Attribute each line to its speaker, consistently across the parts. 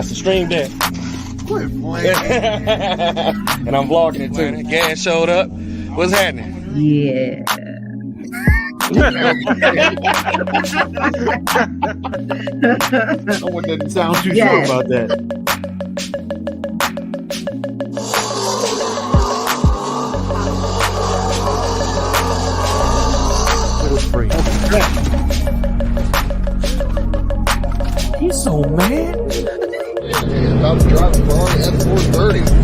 Speaker 1: That's the Stream Deck.
Speaker 2: Quit playing.
Speaker 1: And I'm vlogging it too. Gas showed up. What's happening?
Speaker 3: Yeah.
Speaker 2: Someone doesn't sound too
Speaker 3: Yes.
Speaker 2: sure about that.
Speaker 4: He's so mad.
Speaker 5: Yeah, about to drive a Ferrari F430.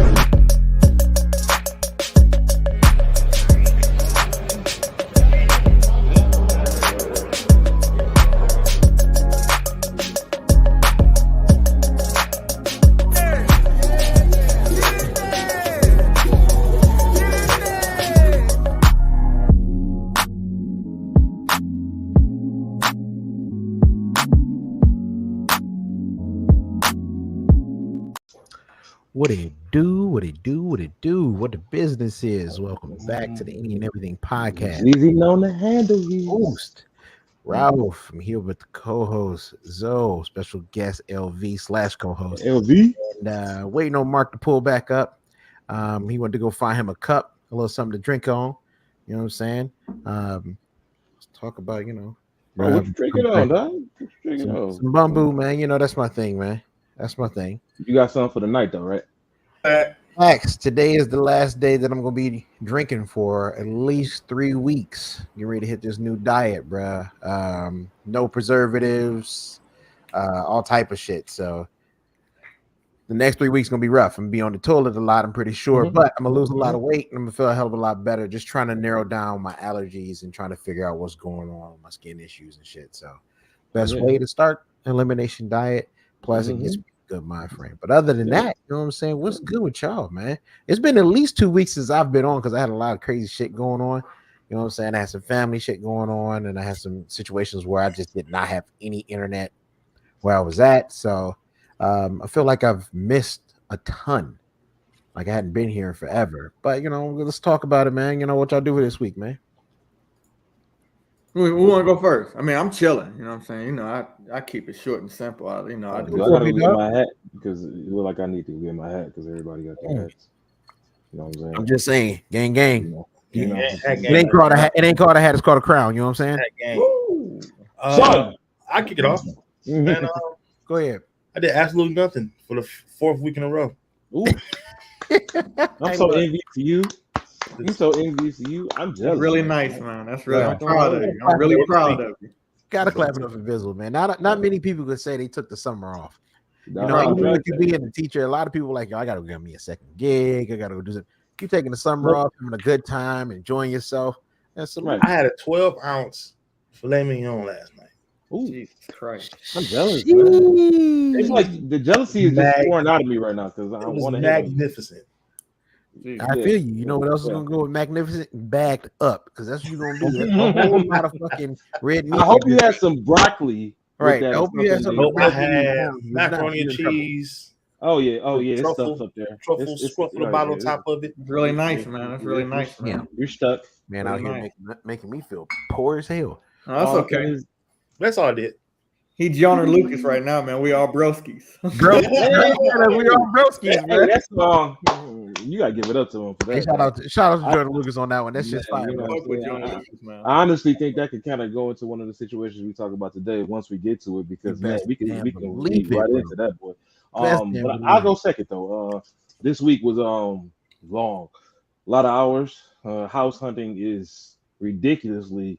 Speaker 4: What it do, what it do, what it do, what the business is. Welcome back to the Any and Everything podcast.
Speaker 6: Easy known to handle you.
Speaker 4: Host Ralph. I'm here with the co-host Zoe, special guest LV / co-host.
Speaker 6: LV.
Speaker 4: And waiting on Mark to pull back up. He wanted to go find him a cup, a little something to drink on. You know what I'm saying? Let's talk about,
Speaker 6: Bro, what you drinking on, dog? What you drinking on?
Speaker 4: some bamboo, man. You know, that's my thing, man. That's my thing.
Speaker 6: You got something for the night, though, right?
Speaker 4: Max, today is the last day that I'm gonna be drinking for at least 3 weeks. Get ready to hit this new diet, bruh. No preservatives, all type of shit. So the next 3 weeks gonna be rough. I'm gonna be on the toilet a lot, I'm pretty sure, but I'm gonna lose a lot of weight and I'm gonna feel a hell of a lot better. Just trying to narrow down my allergies and trying to figure out what's going on with my skin issues and shit. So best way to start elimination diet. Plus, it gets me a good mind frame. But other than that, you know what I'm saying? What's good with y'all, man? It's been at least 2 weeks since I've been on because I had a lot of crazy shit going on. You know what I'm saying? I had some family shit going on, and I had some situations where I just did not have any internet where I was at. So I feel like I've missed a ton. Like I hadn't been here forever. But, let's talk about it, man. What y'all do for this week, man?
Speaker 2: We want to go first. I mean, I'm chilling. You know what I'm saying? I keep it short and simple. I do.
Speaker 6: I gotta get my hat because it look like I need to get my hat because everybody got their hats. You know what I'm saying?
Speaker 4: I'm just saying, gang.
Speaker 6: You know.
Speaker 4: It ain't called a hat. It ain't called a hat. It's called a crown. You know what I'm saying?
Speaker 1: I kick it off. And,
Speaker 4: Go ahead.
Speaker 1: I did absolutely nothing for the fourth week in a row.
Speaker 6: Ooh. I'm so envious to you. I'm so envious of you. I'm jealous.
Speaker 2: That's really nice, man. That's really.
Speaker 4: Yeah.
Speaker 2: I'm proud of you. I'm really proud of you.
Speaker 4: Gotta clap it up for Invisible, man. Not many people could say they took the summer off.
Speaker 6: Nah,
Speaker 4: Even if you being a teacher, a lot of people like, I gotta go get me a second gig. I gotta go do something. You taking the summer off, having a good time, enjoying yourself. That's
Speaker 6: Right.
Speaker 1: I had a 12-ounce filet mignon last night.
Speaker 6: Ooh,
Speaker 2: Jesus Christ.
Speaker 6: I'm jealous, man. It's like the jealousy is just pouring out of me right now because I
Speaker 1: It was
Speaker 6: want to
Speaker 1: magnificent.
Speaker 4: I feel you. You know what else is gonna go with magnificent? Bagged up, because that's what you're gonna do. That's a whole lot of fucking red meat.
Speaker 6: I hope you had some broccoli.
Speaker 4: Right. I hope you had some.
Speaker 1: I had macaroni and cheese.
Speaker 6: Oh yeah. It's
Speaker 1: Truffle-
Speaker 6: stuff up there.
Speaker 1: Truffle scruffle about on top of it.
Speaker 2: It's really nice, man. That's really nice, man.
Speaker 4: Yeah.
Speaker 6: You're stuck.
Speaker 4: Man out here making me feel poor as hell.
Speaker 2: No, that's okay.
Speaker 1: That's all I did.
Speaker 2: He John or Lucas right now, man. We all broskies.
Speaker 4: Bro, we all broskies,
Speaker 6: Hey,
Speaker 4: man.
Speaker 6: that's song. You gotta give it up to him for that.
Speaker 4: Hey, shout out to Jordan Lucas on that one. That's just fire.
Speaker 6: You know
Speaker 4: bro.
Speaker 6: what I'm saying?
Speaker 2: John or Lucas, man.
Speaker 6: I honestly think that could kind of go into one of the situations we talk about today once we get to it because
Speaker 4: You
Speaker 6: man,
Speaker 4: best
Speaker 6: we can
Speaker 4: damn
Speaker 6: lead
Speaker 4: believe
Speaker 6: right
Speaker 4: it, bro.
Speaker 6: into that boy.
Speaker 4: Best
Speaker 6: But
Speaker 4: damn
Speaker 6: I'll
Speaker 4: believe
Speaker 6: go second though. This week was long, a lot of hours. House hunting is ridiculously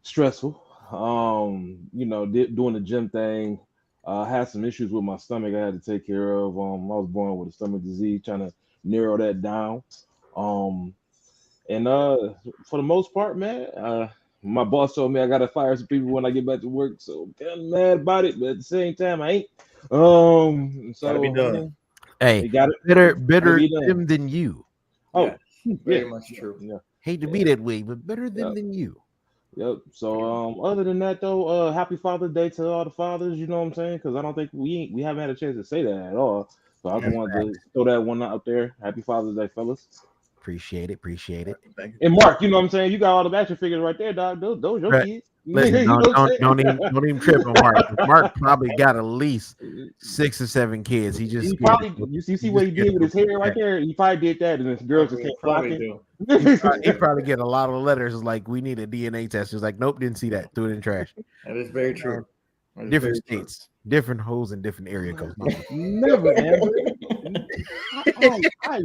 Speaker 6: stressful. Doing the gym thing. Had some issues with my stomach I had to take care of. I was born with a stomach disease, trying to narrow that down. And for the most part, man, my boss told me I gotta fire some people when I get back to work. So I'm kind of mad about it, but at the same time, I ain't. So
Speaker 1: Gotta be done.
Speaker 4: Hey,
Speaker 6: it got it.
Speaker 4: better
Speaker 6: be done.
Speaker 4: them than you.
Speaker 6: Oh,
Speaker 2: Very
Speaker 6: yeah.
Speaker 2: much true.
Speaker 6: Yeah.
Speaker 4: Hate to be that way, but better them than you.
Speaker 6: Yep. So other than that though, happy Father's Day to all the fathers, you know what I'm saying? Because I don't think we haven't had a chance to say that at all. So I just wanted to throw that one out there. Happy Father's Day, fellas.
Speaker 4: Appreciate it.
Speaker 1: Thank you.
Speaker 6: And Mark, you know what I'm saying? You got all the action figures right there, dog. Those your
Speaker 4: Right.
Speaker 6: kids.
Speaker 4: Listen,
Speaker 6: You know what I'm saying?
Speaker 4: don't even trip on Mark. Mark probably got at least 6 or 7 kids. He just
Speaker 6: He
Speaker 4: scared
Speaker 6: probably
Speaker 4: to-
Speaker 6: you see
Speaker 4: he
Speaker 6: what
Speaker 4: just
Speaker 6: he
Speaker 4: scared
Speaker 6: did
Speaker 4: to
Speaker 6: with his
Speaker 4: put
Speaker 6: hair
Speaker 4: it
Speaker 6: right
Speaker 4: back.
Speaker 6: there. He probably did that, and his girls just kept
Speaker 2: Probably
Speaker 6: flocking.
Speaker 2: do.
Speaker 4: He probably get a lot of letters like we need a DNA test. He's like, nope, didn't see that. Threw it in the trash.
Speaker 2: That is very true. That is
Speaker 4: Different
Speaker 2: very true.
Speaker 4: states, different hoes in different area codes. No,
Speaker 6: Never, Andrew. I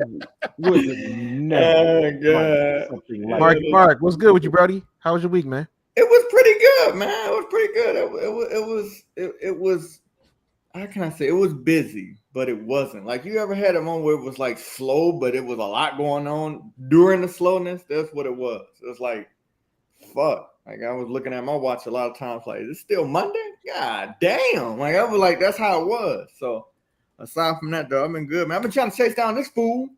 Speaker 6: would never
Speaker 2: Oh, God.
Speaker 6: something like
Speaker 4: Mark, what's good with you, Brody? How was your week, man?
Speaker 2: It was pretty good, man. It was pretty good. It was. How can I say? It was busy, but it wasn't. Like, you ever had a moment where it was like slow, but it was a lot going on during the slowness? That's what it was. It was like, fuck. Like, I was looking at my watch a lot of times, like, is it still Monday? God damn. Like, I was like, that's how it was. So, aside from that, though, I've been good, man. I've been trying to chase down this fool.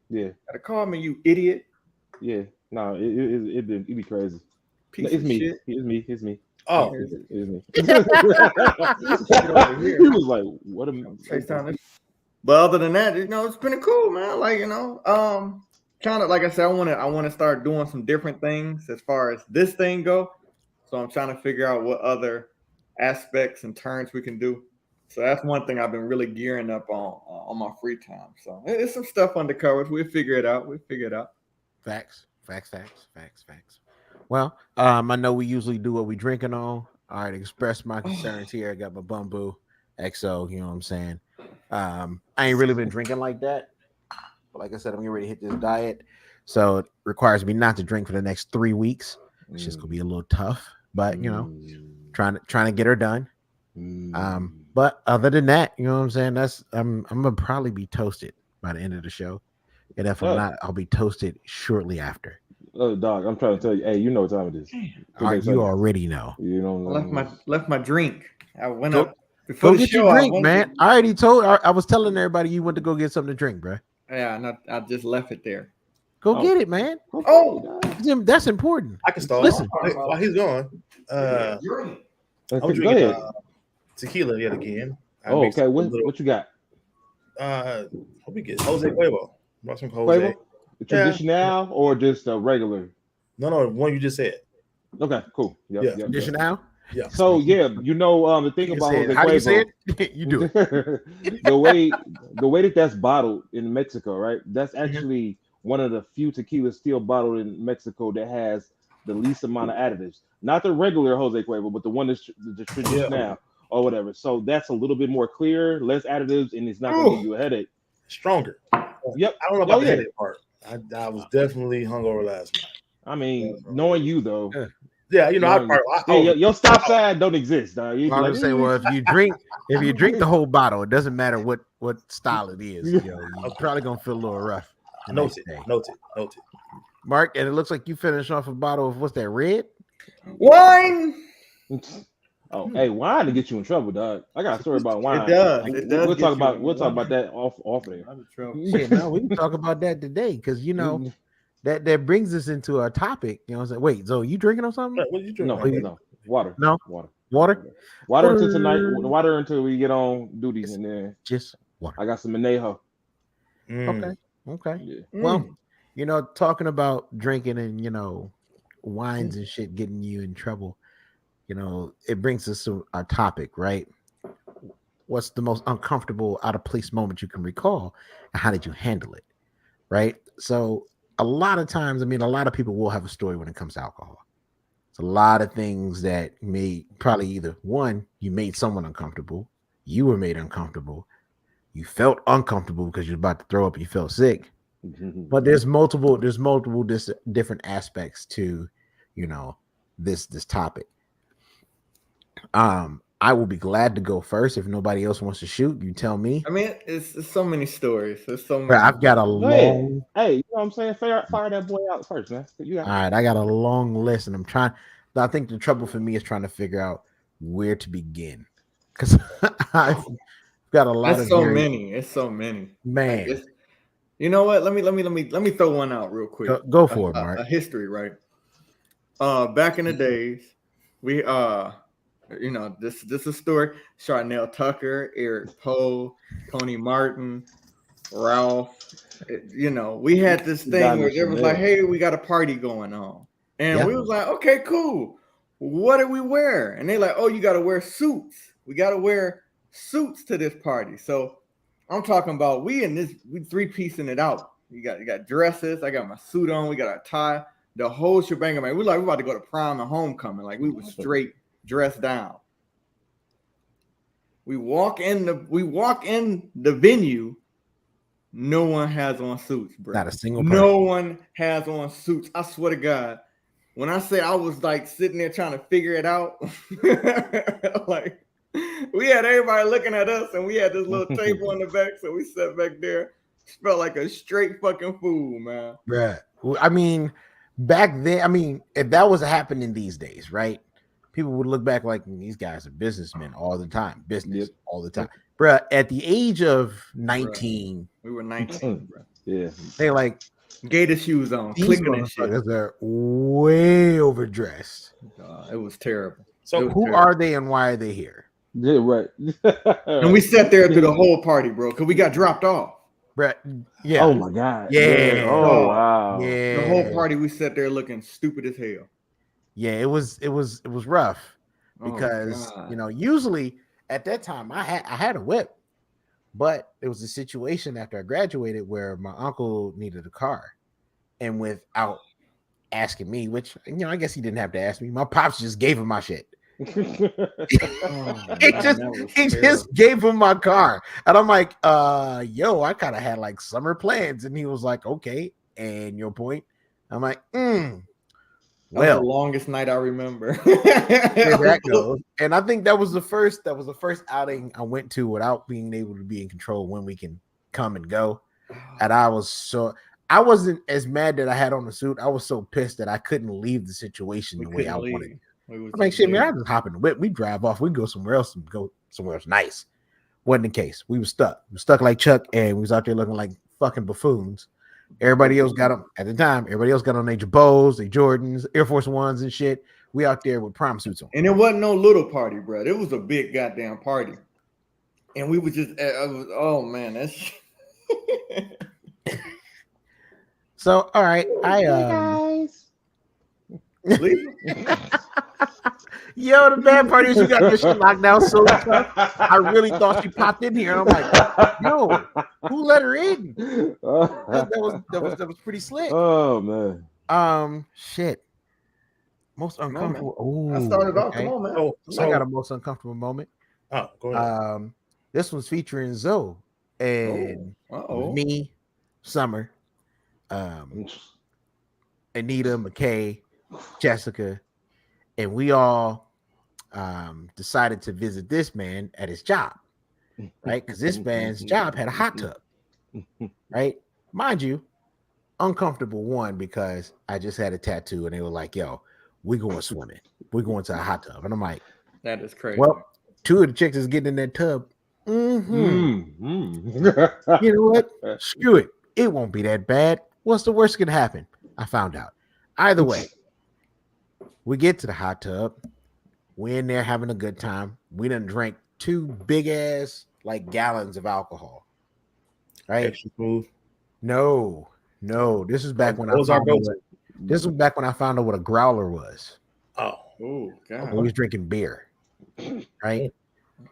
Speaker 6: Yeah,
Speaker 2: Gotta call me, you idiot.
Speaker 6: yeah. No, it be crazy.
Speaker 2: Piece
Speaker 6: It's
Speaker 2: of
Speaker 6: me.
Speaker 2: shit.
Speaker 6: It's me.
Speaker 2: Oh,
Speaker 6: It's me.
Speaker 2: over here.
Speaker 6: He was like, "What am
Speaker 2: chase down this. But other than that, it's been cool, man. Like, kind of like I said, I want to start doing some different things as far as this thing go. So I'm trying to figure out what other aspects and turns we can do. So that's one thing I've been really gearing up on my free time. So it's some stuff undercover. We'll figure it out.
Speaker 4: Facts. Well, I know we usually do what we drinking on. All right, express my concerns here. I got my Bumbu XO. You know what I'm saying? I ain't really been drinking like that. But like I said, I'm getting ready to hit this diet, so it requires me not to drink for the next 3 weeks. It's just gonna be a little tough, but trying to get her done. But other than that, you know what I'm saying? I'm gonna probably be toasted by the end of the show, and if I'm not, I'll be toasted shortly after.
Speaker 6: Oh, dog, I'm trying to tell you. Hey, you know what time it is.
Speaker 4: All right, you already know.
Speaker 6: You know.
Speaker 2: I left my drink. I went
Speaker 4: Go-
Speaker 2: up before
Speaker 4: Go
Speaker 2: the
Speaker 4: get
Speaker 2: show.
Speaker 4: your drink, man. I already told. I was telling everybody you went to go get something to drink, bro.
Speaker 2: Yeah, I just left it there.
Speaker 4: Go get it, man.
Speaker 2: Oh,
Speaker 4: That's important.
Speaker 3: I can start.
Speaker 4: Listen.
Speaker 3: While he's gone, I'm
Speaker 6: Go
Speaker 3: drinking
Speaker 6: ahead.
Speaker 3: tequila yet again. I
Speaker 6: Oh,
Speaker 3: mixed
Speaker 6: okay.
Speaker 3: a
Speaker 6: What
Speaker 3: little-
Speaker 6: you got?
Speaker 3: Hope we get Jose Cuervo. Brought some Jose.
Speaker 6: Flavor? Traditional or just a regular?
Speaker 3: No, one you just said.
Speaker 6: Okay, cool. Yep.
Speaker 4: Condition now.
Speaker 3: Yeah.
Speaker 6: So the thing about Jose
Speaker 4: How do you say
Speaker 6: Cuervo,
Speaker 4: it? You do it.
Speaker 6: the way that's bottled in Mexico, right? That's actually one of the few tequilas still bottled in Mexico that has the least amount of additives. Not the regular Jose Cuervo, but the one that's the traditional or whatever. So that's a little bit more clear, less additives, and it's not going to give you a headache.
Speaker 3: Stronger.
Speaker 6: Yep.
Speaker 3: I don't know about the headache part. I was definitely hungover last night.
Speaker 6: I mean, knowing you though.
Speaker 3: Yeah,
Speaker 6: Your stop sign don't exist, dog.
Speaker 4: I was gonna say, well, if you drink the whole bottle, it doesn't matter what style it is. You're probably gonna feel a little rough.
Speaker 3: Noted.
Speaker 4: Mark, and it looks like you finished off a bottle of what's that, red?
Speaker 2: wine.
Speaker 6: Oh, hey, wine to get you in trouble, dog. I got a story about wine.
Speaker 2: It does.
Speaker 6: We'll talk about that off there.
Speaker 4: Shit, no, we can talk about that today because that brings us into our topic. You know what I'm saying? Wait, so you drinking or something?
Speaker 3: What are you drinking?
Speaker 6: No, water.
Speaker 4: No?
Speaker 6: Water until tonight. Water until we get on duties, and then
Speaker 4: Just water.
Speaker 6: I got some Manejo.
Speaker 4: Okay.
Speaker 6: Yeah.
Speaker 4: Well, talking about drinking and wines and shit getting you in trouble. It brings us to our topic, right? What's the most uncomfortable, out of place moment you can recall, and how did you handle it? Right. So a lot of times, a lot of people will have a story when it comes to alcohol. It's a lot of things that may probably either one, you made someone uncomfortable, you were made uncomfortable, you felt uncomfortable because you're about to throw up, you felt sick. But there's multiple different aspects to, this topic. I will be glad to go first if nobody else wants to shoot. You tell me.
Speaker 2: It's so many stories. There's so many.
Speaker 4: Bro, I've got a long.
Speaker 6: Hey, you know what I'm saying? Fire that boy out first, man.
Speaker 4: All right, I got a long list, and I think the trouble for me is trying to figure out where to begin because I've got a lot.
Speaker 2: It's so many.
Speaker 4: Man,
Speaker 2: you know what? Let me throw one out real quick.
Speaker 4: Go for it, Mark.
Speaker 2: A history, right? Back in the days, we this is a story. Charnel Tucker, Eric Poe, Tony Martin, Ralph. We had this thing where it was like, hey, we got a party going on. And we was like, okay, cool. what do we wear? And they're like, oh, you got to wear suits. We got to wear suits to this party. So I'm talking about we 3-piecing it out. You got dresses. I got my suit on. We got our tie. The whole shebang, man. We're about to go to prom and homecoming. Like we were straight dressed down. We walk in the venue. No one has on suits, bro.
Speaker 4: Not a single person.
Speaker 2: No one has on suits. I swear to God. When I say I was like sitting there trying to figure it out, like we had everybody looking at us, and we had this little table in the back, so we sat back there. Felt like a straight fucking fool, man.
Speaker 4: Bruh. I mean, back then, I mean, if that was happening these days, right? People would look back like these guys are businessmen all the time, all the time. Bruh, at the age of 19,
Speaker 2: we were 19, bro.
Speaker 6: Yeah,
Speaker 4: they like
Speaker 2: gator shoes on,
Speaker 4: these
Speaker 2: clicking and shit.
Speaker 4: They're way overdressed.
Speaker 2: It was terrible.
Speaker 3: So
Speaker 4: Who are they and why are they here?
Speaker 6: yeah, right.
Speaker 2: And we sat there through the whole party, bro, because we got dropped off.
Speaker 4: Bruh, yeah.
Speaker 6: Oh my God.
Speaker 4: Yeah.
Speaker 6: Oh wow.
Speaker 4: Yeah.
Speaker 2: The whole party, we sat there looking stupid as hell.
Speaker 4: Yeah, it was rough
Speaker 2: Oh,
Speaker 4: because
Speaker 2: God.
Speaker 4: usually at that time I had a whip, but it was a situation after I graduated where my uncle needed a car, and without asking me, which I guess he didn't have to ask me, my pops just gave him my shit. He just gave him my car, and I'm like, yo, I kind of had like summer plans, and he was like, okay, and your point? I'm like,
Speaker 2: That was the longest night I remember.
Speaker 4: There that goes. And I think that was the first outing I went to without being able to be in control when we can come and go. And I wasn't as mad that I had on the suit. I was so pissed that I couldn't leave the situation the way I wanted. I'm like, shit, man, I just hop in the whip. We drive off. We go somewhere else and go somewhere else nice. Wasn't the case. We were stuck. We were stuck like Chuck, and we was out there looking like fucking buffoons. Everybody else got them at the time. Everybody else got on their Jabos, their Jordans, Air Force Ones, and shit. We out there with prom suits on.
Speaker 2: And it wasn't no little party, bro. It was a big goddamn party. And we were just, oh man, that's.
Speaker 4: So, all right, Yo, the bad part is you got this shit locked down so tough. I really thought she popped in here, and I'm like, yo, who let her in? That was pretty slick.
Speaker 6: Oh man.
Speaker 4: Shit. Most uncomfortable. Oh,
Speaker 2: I started off. Come on, man.
Speaker 4: So I got a most uncomfortable moment.
Speaker 3: Oh, go ahead.
Speaker 4: This one's featuring Zoe and me, Summer, Anita, McKay, Jessica, and we all decided to visit this man at his job, right? Because this man's job had a hot tub, right? Mind you, uncomfortable one because I just had a tattoo and they were like, yo, we going swimming. We're going to a hot tub. And I'm like,
Speaker 2: that is crazy.
Speaker 4: Well, two of the chicks is getting in that tub. You know what? Screw it. It won't be that bad. What's the worst gonna happen? I found out. Either way, we get to the hot tub. We're in there having a good time. We done drank 2 big ass like gallons of alcohol. Right?
Speaker 3: Extra smooth.
Speaker 4: No. This is back when I found out what a growler was.
Speaker 2: Oh, God.
Speaker 4: We was drinking beer. Right?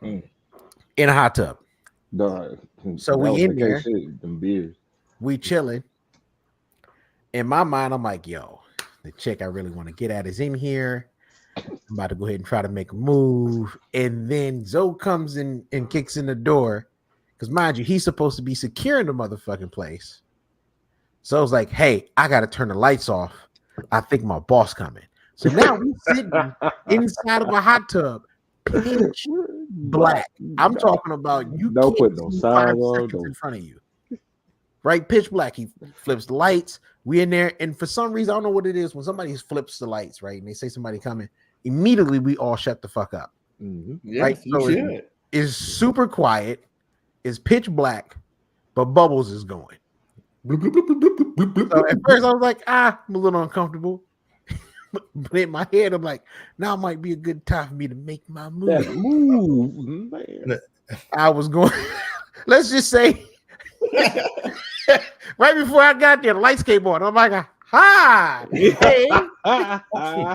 Speaker 4: In a hot tub. So we in there.
Speaker 6: Them beers.
Speaker 4: We chilling. In my mind, I'm like, yo, the chick I really want to get at is in here. I'm about to go ahead and try to make a move. And then Zoe comes in and kicks in the door. Because mind you, he's supposed to be securing the motherfucking place. So I was like, hey, I got to turn the lights off. I think my boss coming. So now we're sitting inside of a hot tub, pitch black. I'm talking about you
Speaker 6: don't
Speaker 4: can't
Speaker 6: put no
Speaker 4: see
Speaker 6: sign
Speaker 4: 5
Speaker 6: on,
Speaker 4: seconds in front of you. Right, pitch black. He flips the lights. We in there, and for some reason, I don't know what it is. When somebody flips the lights, right, and they say somebody coming, immediately we all shut the fuck up.
Speaker 2: Yes,
Speaker 4: right, so it's super quiet. It's pitch black, but Bubbles is going. So at first, I was like, I'm a little uncomfortable. But in my head, I'm like, now might be a good time for me to make my move.
Speaker 6: That move, man.
Speaker 4: I was going. Let's just say. Right before I got there, the lights came on. I'm like, Hi. Hey,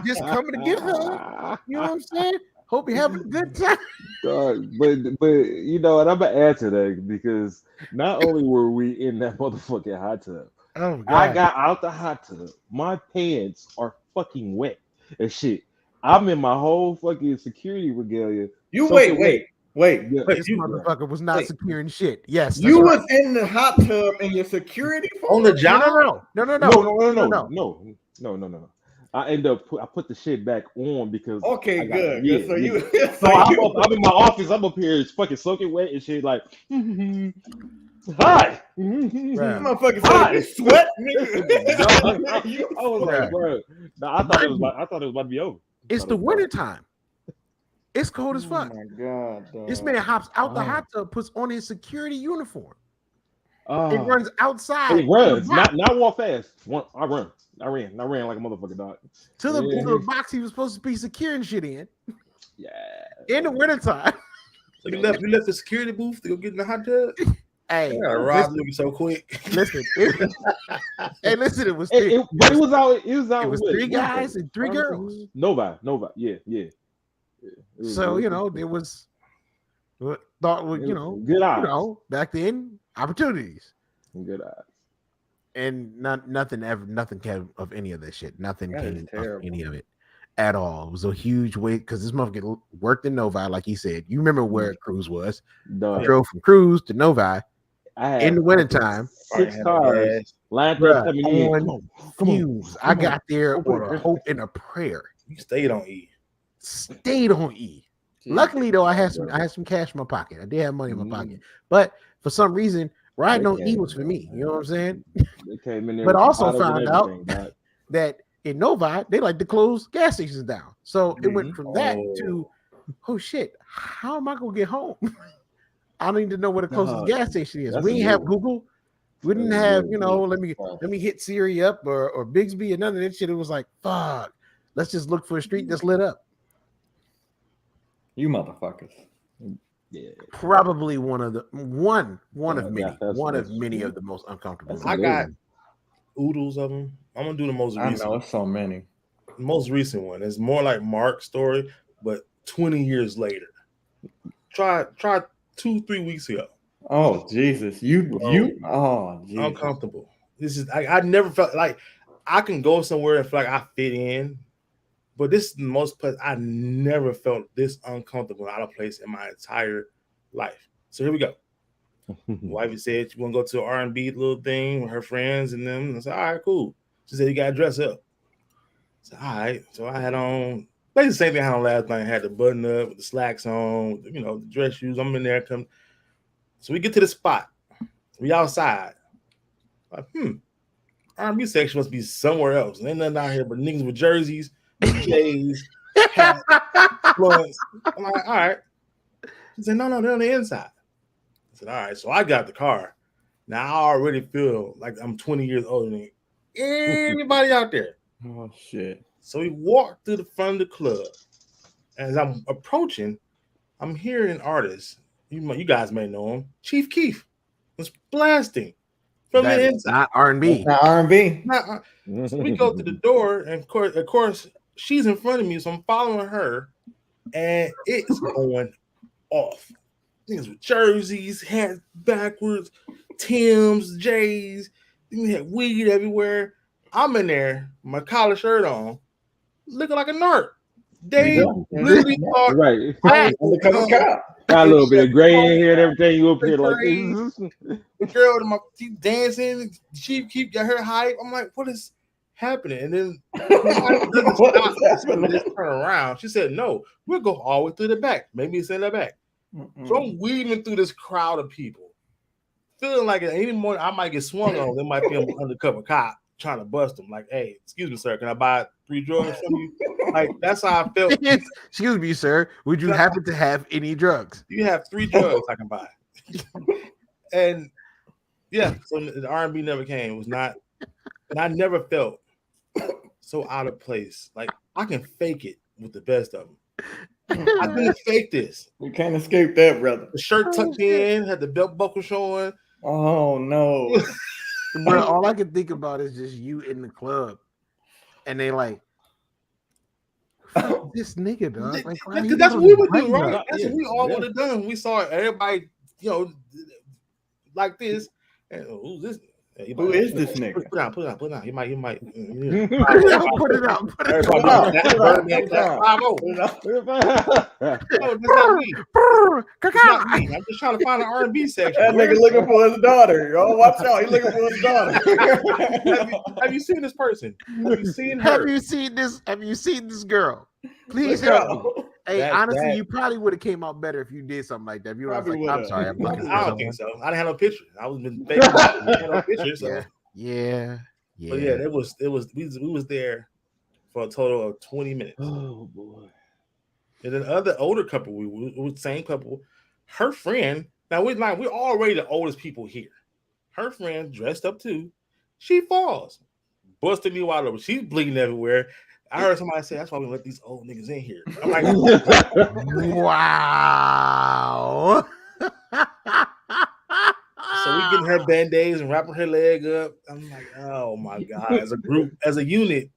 Speaker 4: just coming to get her. You know what I'm saying? Hope you're having a good time.
Speaker 6: But you know, and I'm gonna add to that because not only were we in that motherfucking hot tub,
Speaker 4: Oh God.
Speaker 6: I got out the hot tub. My pants are fucking wet and shit. I'm in my whole fucking security regalia.
Speaker 2: You
Speaker 6: soaking
Speaker 2: wait.
Speaker 6: Yeah.
Speaker 4: This motherfucker was not securing shit. Yes.
Speaker 2: You
Speaker 4: that's
Speaker 2: was in the hot tub in your security
Speaker 3: On the
Speaker 2: phone?
Speaker 3: job?
Speaker 6: No. I end up I put the shit back on because
Speaker 2: Okay,
Speaker 6: I got-
Speaker 2: good.
Speaker 6: yeah,
Speaker 2: good. So
Speaker 6: yeah.
Speaker 2: you,
Speaker 6: So I'm in my office. I'm up here, it's fucking soaking wet and shit. Like, hi.
Speaker 2: motherfucker
Speaker 6: Hi.
Speaker 2: said you sweat,
Speaker 6: I
Speaker 2: nigga.
Speaker 6: was like, bro. Nah, I thought it was about to be over.
Speaker 4: It's the winter time. It's cold as fuck.
Speaker 2: Oh my god, dog.
Speaker 4: This man hops out the hot tub, puts on his security uniform,
Speaker 6: Oh.
Speaker 4: and runs outside.
Speaker 6: It runs, not walk fast. I ran like a motherfucker, dog.
Speaker 4: to the box he was supposed to be securing shit in.
Speaker 6: Yeah.
Speaker 4: In the wintertime.
Speaker 3: So you left the security booth to go get in the hot tub?
Speaker 4: Hey,
Speaker 3: Yeah, Rob looking so quick.
Speaker 4: listen. Listen, it was
Speaker 6: But
Speaker 4: three.
Speaker 6: it was out. It was
Speaker 4: It was 3 guys and 3 girls.
Speaker 6: Nova. Yeah.
Speaker 4: So there was thought,
Speaker 6: good eyes.
Speaker 4: back then opportunities,
Speaker 6: Good eyes.
Speaker 4: and nothing came of any of this shit. Nothing
Speaker 2: That is
Speaker 4: came of
Speaker 2: terrible.
Speaker 4: any of it at all. It was a huge wait because this motherfucker worked in Novi, like he said. You remember where Cruz was?
Speaker 6: Dog.
Speaker 4: Drove from Cruz to Novi
Speaker 6: I had
Speaker 4: in the wintertime.
Speaker 6: 6 cars lined up coming in.
Speaker 4: On fumes. I got there on a hope and a prayer.
Speaker 3: You stayed on E.
Speaker 4: Stayed on E. Luckily though, I had some cash in my pocket. I did have money in my pocket, but for some reason, riding on E was for me. You know what I'm saying?
Speaker 6: They came in there.
Speaker 4: But
Speaker 6: with
Speaker 4: also
Speaker 6: bottles and
Speaker 4: found out
Speaker 6: everything, dog.
Speaker 4: that in Novi they like to close gas stations down. So it went from that
Speaker 3: Oh.
Speaker 4: to, oh shit, how am I gonna get home? I need to know where the closest
Speaker 6: Dog,
Speaker 4: gas station is.
Speaker 6: that's
Speaker 4: We
Speaker 6: a
Speaker 4: didn't
Speaker 6: good
Speaker 4: have
Speaker 6: one.
Speaker 4: Google. We didn't
Speaker 6: That's a
Speaker 4: have,
Speaker 6: good
Speaker 4: let me hit Siri up or Bixby or none of that shit. It was like, fuck, let's just look for a street that's lit up.
Speaker 2: You motherfuckers.
Speaker 6: Yeah.
Speaker 4: Probably one of
Speaker 6: that's-
Speaker 4: many of the most uncomfortable.
Speaker 6: That's
Speaker 3: I
Speaker 6: a
Speaker 3: got
Speaker 6: good
Speaker 3: oodles of them. I'm gonna do the most
Speaker 2: I
Speaker 3: recent.
Speaker 2: know it's so many.
Speaker 3: Most recent one. It's more like Mark's story, but 20 years later. Try 2-3 weeks ago.
Speaker 2: Oh Jesus, oh Jesus.
Speaker 3: Uncomfortable. This is I never felt like I can go somewhere and feel like I fit in, but this is the most place I never felt this uncomfortable out of place in my entire life. So here we go. Wifey said she want to go to an R&B little thing with her friends and them. I said, all right, cool. She said, you got to dress up. I said, all right. So I had on basically the same thing I had on last night. I had the button up with the slacks on, the dress shoes. I'm in there. So we get to the spot. We outside. Like, R&B section must be somewhere else. And ain't nothing out here but niggas with jerseys, J's, hats, blunts. I'm like, all right. She said, no, they're on the inside. I said, all right. So I got the car. Now I already feel like I'm 20 years older than anybody out there.
Speaker 2: Oh shit.
Speaker 3: So we walked through the front of the club. As I'm approaching, I'm hearing an artist. You guys may know him. Chief Keef was blasting from
Speaker 4: That
Speaker 3: the
Speaker 4: is
Speaker 3: inside.
Speaker 4: not R&B.
Speaker 2: Now R&B.
Speaker 3: So we go to the door, and of course, she's in front of me, so I'm following her, and it's going off. Niggas with jerseys, hats backwards, Timbs, J's. We had weed everywhere. I'm in there, my collar shirt on, looking like a narc. They literally thought
Speaker 6: Right.
Speaker 2: Undercover cop.
Speaker 6: Got a little bit of gray in here and everything. You up here like
Speaker 3: the girl to my teeth dancing. Chief Keef got her hype. I'm like, what is happening? And then let's turn around. She said, no, we'll go all the way through the back. Maybe it's in the back. So I'm weaving through this crowd of people, feeling like at any moment I might get swung on. There might be an undercover cop trying to bust them. Like, hey, excuse me, sir, can I buy 3 drugs from you? Like, that's how I felt.
Speaker 4: Excuse me, sir. Would you happen to have any drugs?
Speaker 3: You have 3 drugs I can buy. And yeah, so the R&B never came. It was not, and I never felt so out of place. Like, I can fake it with the best of them. I couldn't fake this.
Speaker 2: You can't escape that, brother.
Speaker 3: The shirt tucked in, had the belt buckle showing.
Speaker 2: Oh no.
Speaker 4: Bro, all I can think about is just you in the club, and they like, fuck this nigga, dog. Like, why he
Speaker 3: Because that's
Speaker 4: got
Speaker 3: what we
Speaker 4: on
Speaker 3: would
Speaker 4: the
Speaker 3: do,
Speaker 4: button
Speaker 3: right?
Speaker 4: up?
Speaker 3: That's
Speaker 6: Yeah,
Speaker 3: what we all
Speaker 6: yeah.
Speaker 3: would have done. We saw everybody, like this. And who's this?
Speaker 2: Who is this nigga?
Speaker 3: Put it out. He might.
Speaker 4: Put it out.
Speaker 3: Everybody, that's Birdman,
Speaker 2: Put it out.
Speaker 3: 5-0.
Speaker 2: Put it out.
Speaker 3: No, that's not me. That's not
Speaker 4: Caca.
Speaker 3: me. I'm just trying to find an R&B section.
Speaker 2: That nigga looking for his daughter. Yo, watch out. He looking for his daughter.
Speaker 3: Have you seen this person? Have you seen her?
Speaker 4: Have you seen this? Have you seen this girl? Please help me. Hey, honestly, you probably would have came out better if you did something like that. If you were like,
Speaker 2: Probably
Speaker 4: I'm
Speaker 2: would've.
Speaker 4: sorry, I'm looking for
Speaker 3: I don't
Speaker 4: someone.
Speaker 3: think so. I didn't have no picture. I was been faking. I didn't have no picture. So.
Speaker 4: Yeah.
Speaker 3: But yeah, it was. We was there for a total of 20 minutes.
Speaker 6: Oh boy.
Speaker 3: And then the other older couple, we were same couple. Her friend. Now we're already the oldest people here. Her friend dressed up too. She falls, busted me wide open. She's bleeding everywhere. I heard somebody say that's why we let these old niggas in here. I'm like,
Speaker 4: wow.
Speaker 3: so we getting her band-aids and wrapping her leg up. I'm like, oh my god! As a group, as a unit.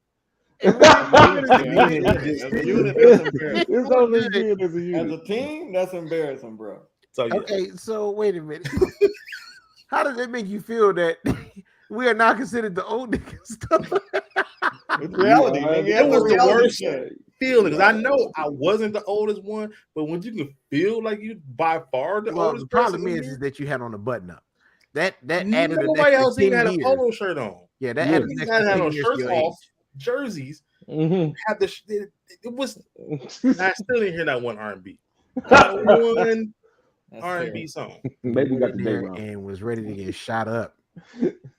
Speaker 2: As a unit, that's embarrassing.
Speaker 6: It's only good as a
Speaker 2: As
Speaker 6: unit.
Speaker 2: a team, that's embarrassing, bro.
Speaker 3: So yeah.
Speaker 4: Okay, so wait a minute. How does it make you feel that we are now considered the old niggas?
Speaker 2: It's reality,
Speaker 6: Yeah,
Speaker 2: nigga.
Speaker 3: it
Speaker 2: That's
Speaker 3: was
Speaker 2: a
Speaker 3: the
Speaker 2: reality
Speaker 3: worst
Speaker 2: check.
Speaker 3: feeling because I know I wasn't the oldest one, but when you can feel like you by far the
Speaker 4: Well,
Speaker 3: oldest
Speaker 4: the problem
Speaker 3: person in
Speaker 4: is
Speaker 3: here,
Speaker 4: that you had on a button up. That added an
Speaker 3: nobody
Speaker 4: extra
Speaker 3: else even
Speaker 4: 10
Speaker 3: had a
Speaker 4: years.
Speaker 3: polo shirt on.
Speaker 4: Yeah, that
Speaker 6: Yeah.
Speaker 4: added an
Speaker 3: These
Speaker 4: extra
Speaker 3: guys had
Speaker 4: 10
Speaker 3: on
Speaker 4: years
Speaker 3: shirts
Speaker 4: to your
Speaker 3: off, jerseys.
Speaker 6: Mhm.
Speaker 3: Had the it was. I still didn't hear that one R&B. Not one
Speaker 2: That's
Speaker 3: R&B
Speaker 2: terrible.
Speaker 3: song.
Speaker 6: Maybe we got
Speaker 4: age
Speaker 6: the day
Speaker 4: there
Speaker 6: wrong.
Speaker 4: and was ready to get shot up.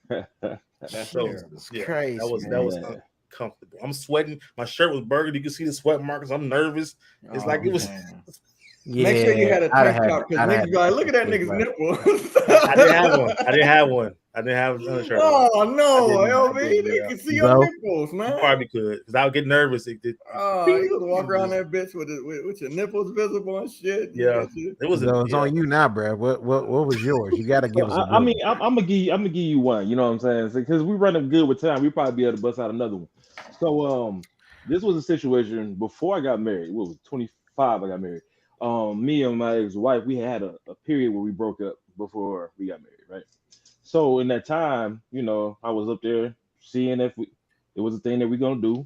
Speaker 2: That's
Speaker 3: So,
Speaker 2: terrible.
Speaker 3: yeah,
Speaker 4: Christ,
Speaker 3: that was
Speaker 6: man.
Speaker 3: uncomfortable. I'm sweating. My shirt was burgundy. You can see the sweat marks. I'm nervous. It's like it was.
Speaker 2: man.
Speaker 4: Yeah,
Speaker 2: Make sure you had a
Speaker 4: I'd
Speaker 2: tank
Speaker 4: have
Speaker 2: top because
Speaker 4: I'd
Speaker 2: niggas
Speaker 4: have
Speaker 2: be like, look at that
Speaker 4: big
Speaker 2: nigga's
Speaker 4: black.
Speaker 2: nipple.
Speaker 3: I didn't have one. I didn't have another shirt. on.
Speaker 2: Oh no,
Speaker 3: I
Speaker 2: LV,
Speaker 3: didn't,
Speaker 2: you
Speaker 3: yeah.
Speaker 2: can see
Speaker 4: Bro.
Speaker 2: your nipples, man.
Speaker 3: Probably could because I would get nervous. It
Speaker 2: Oh, you just walk around that bitch with your nipples visible and shit. You
Speaker 3: Yeah.
Speaker 2: got your-
Speaker 3: It was.
Speaker 4: So it's on you now, bro. What was yours? You got to give us. A
Speaker 6: I mean, I'm gonna give you one. You know what I'm saying? Because we running good with time. We probably be able to bust out another one. So this was a situation before I got married. What was it, 25? I got married. Me and my ex-wife, we had a period where we broke up before we got married, right? So in that time, you know, I was up there seeing if it was a thing that we're gonna do.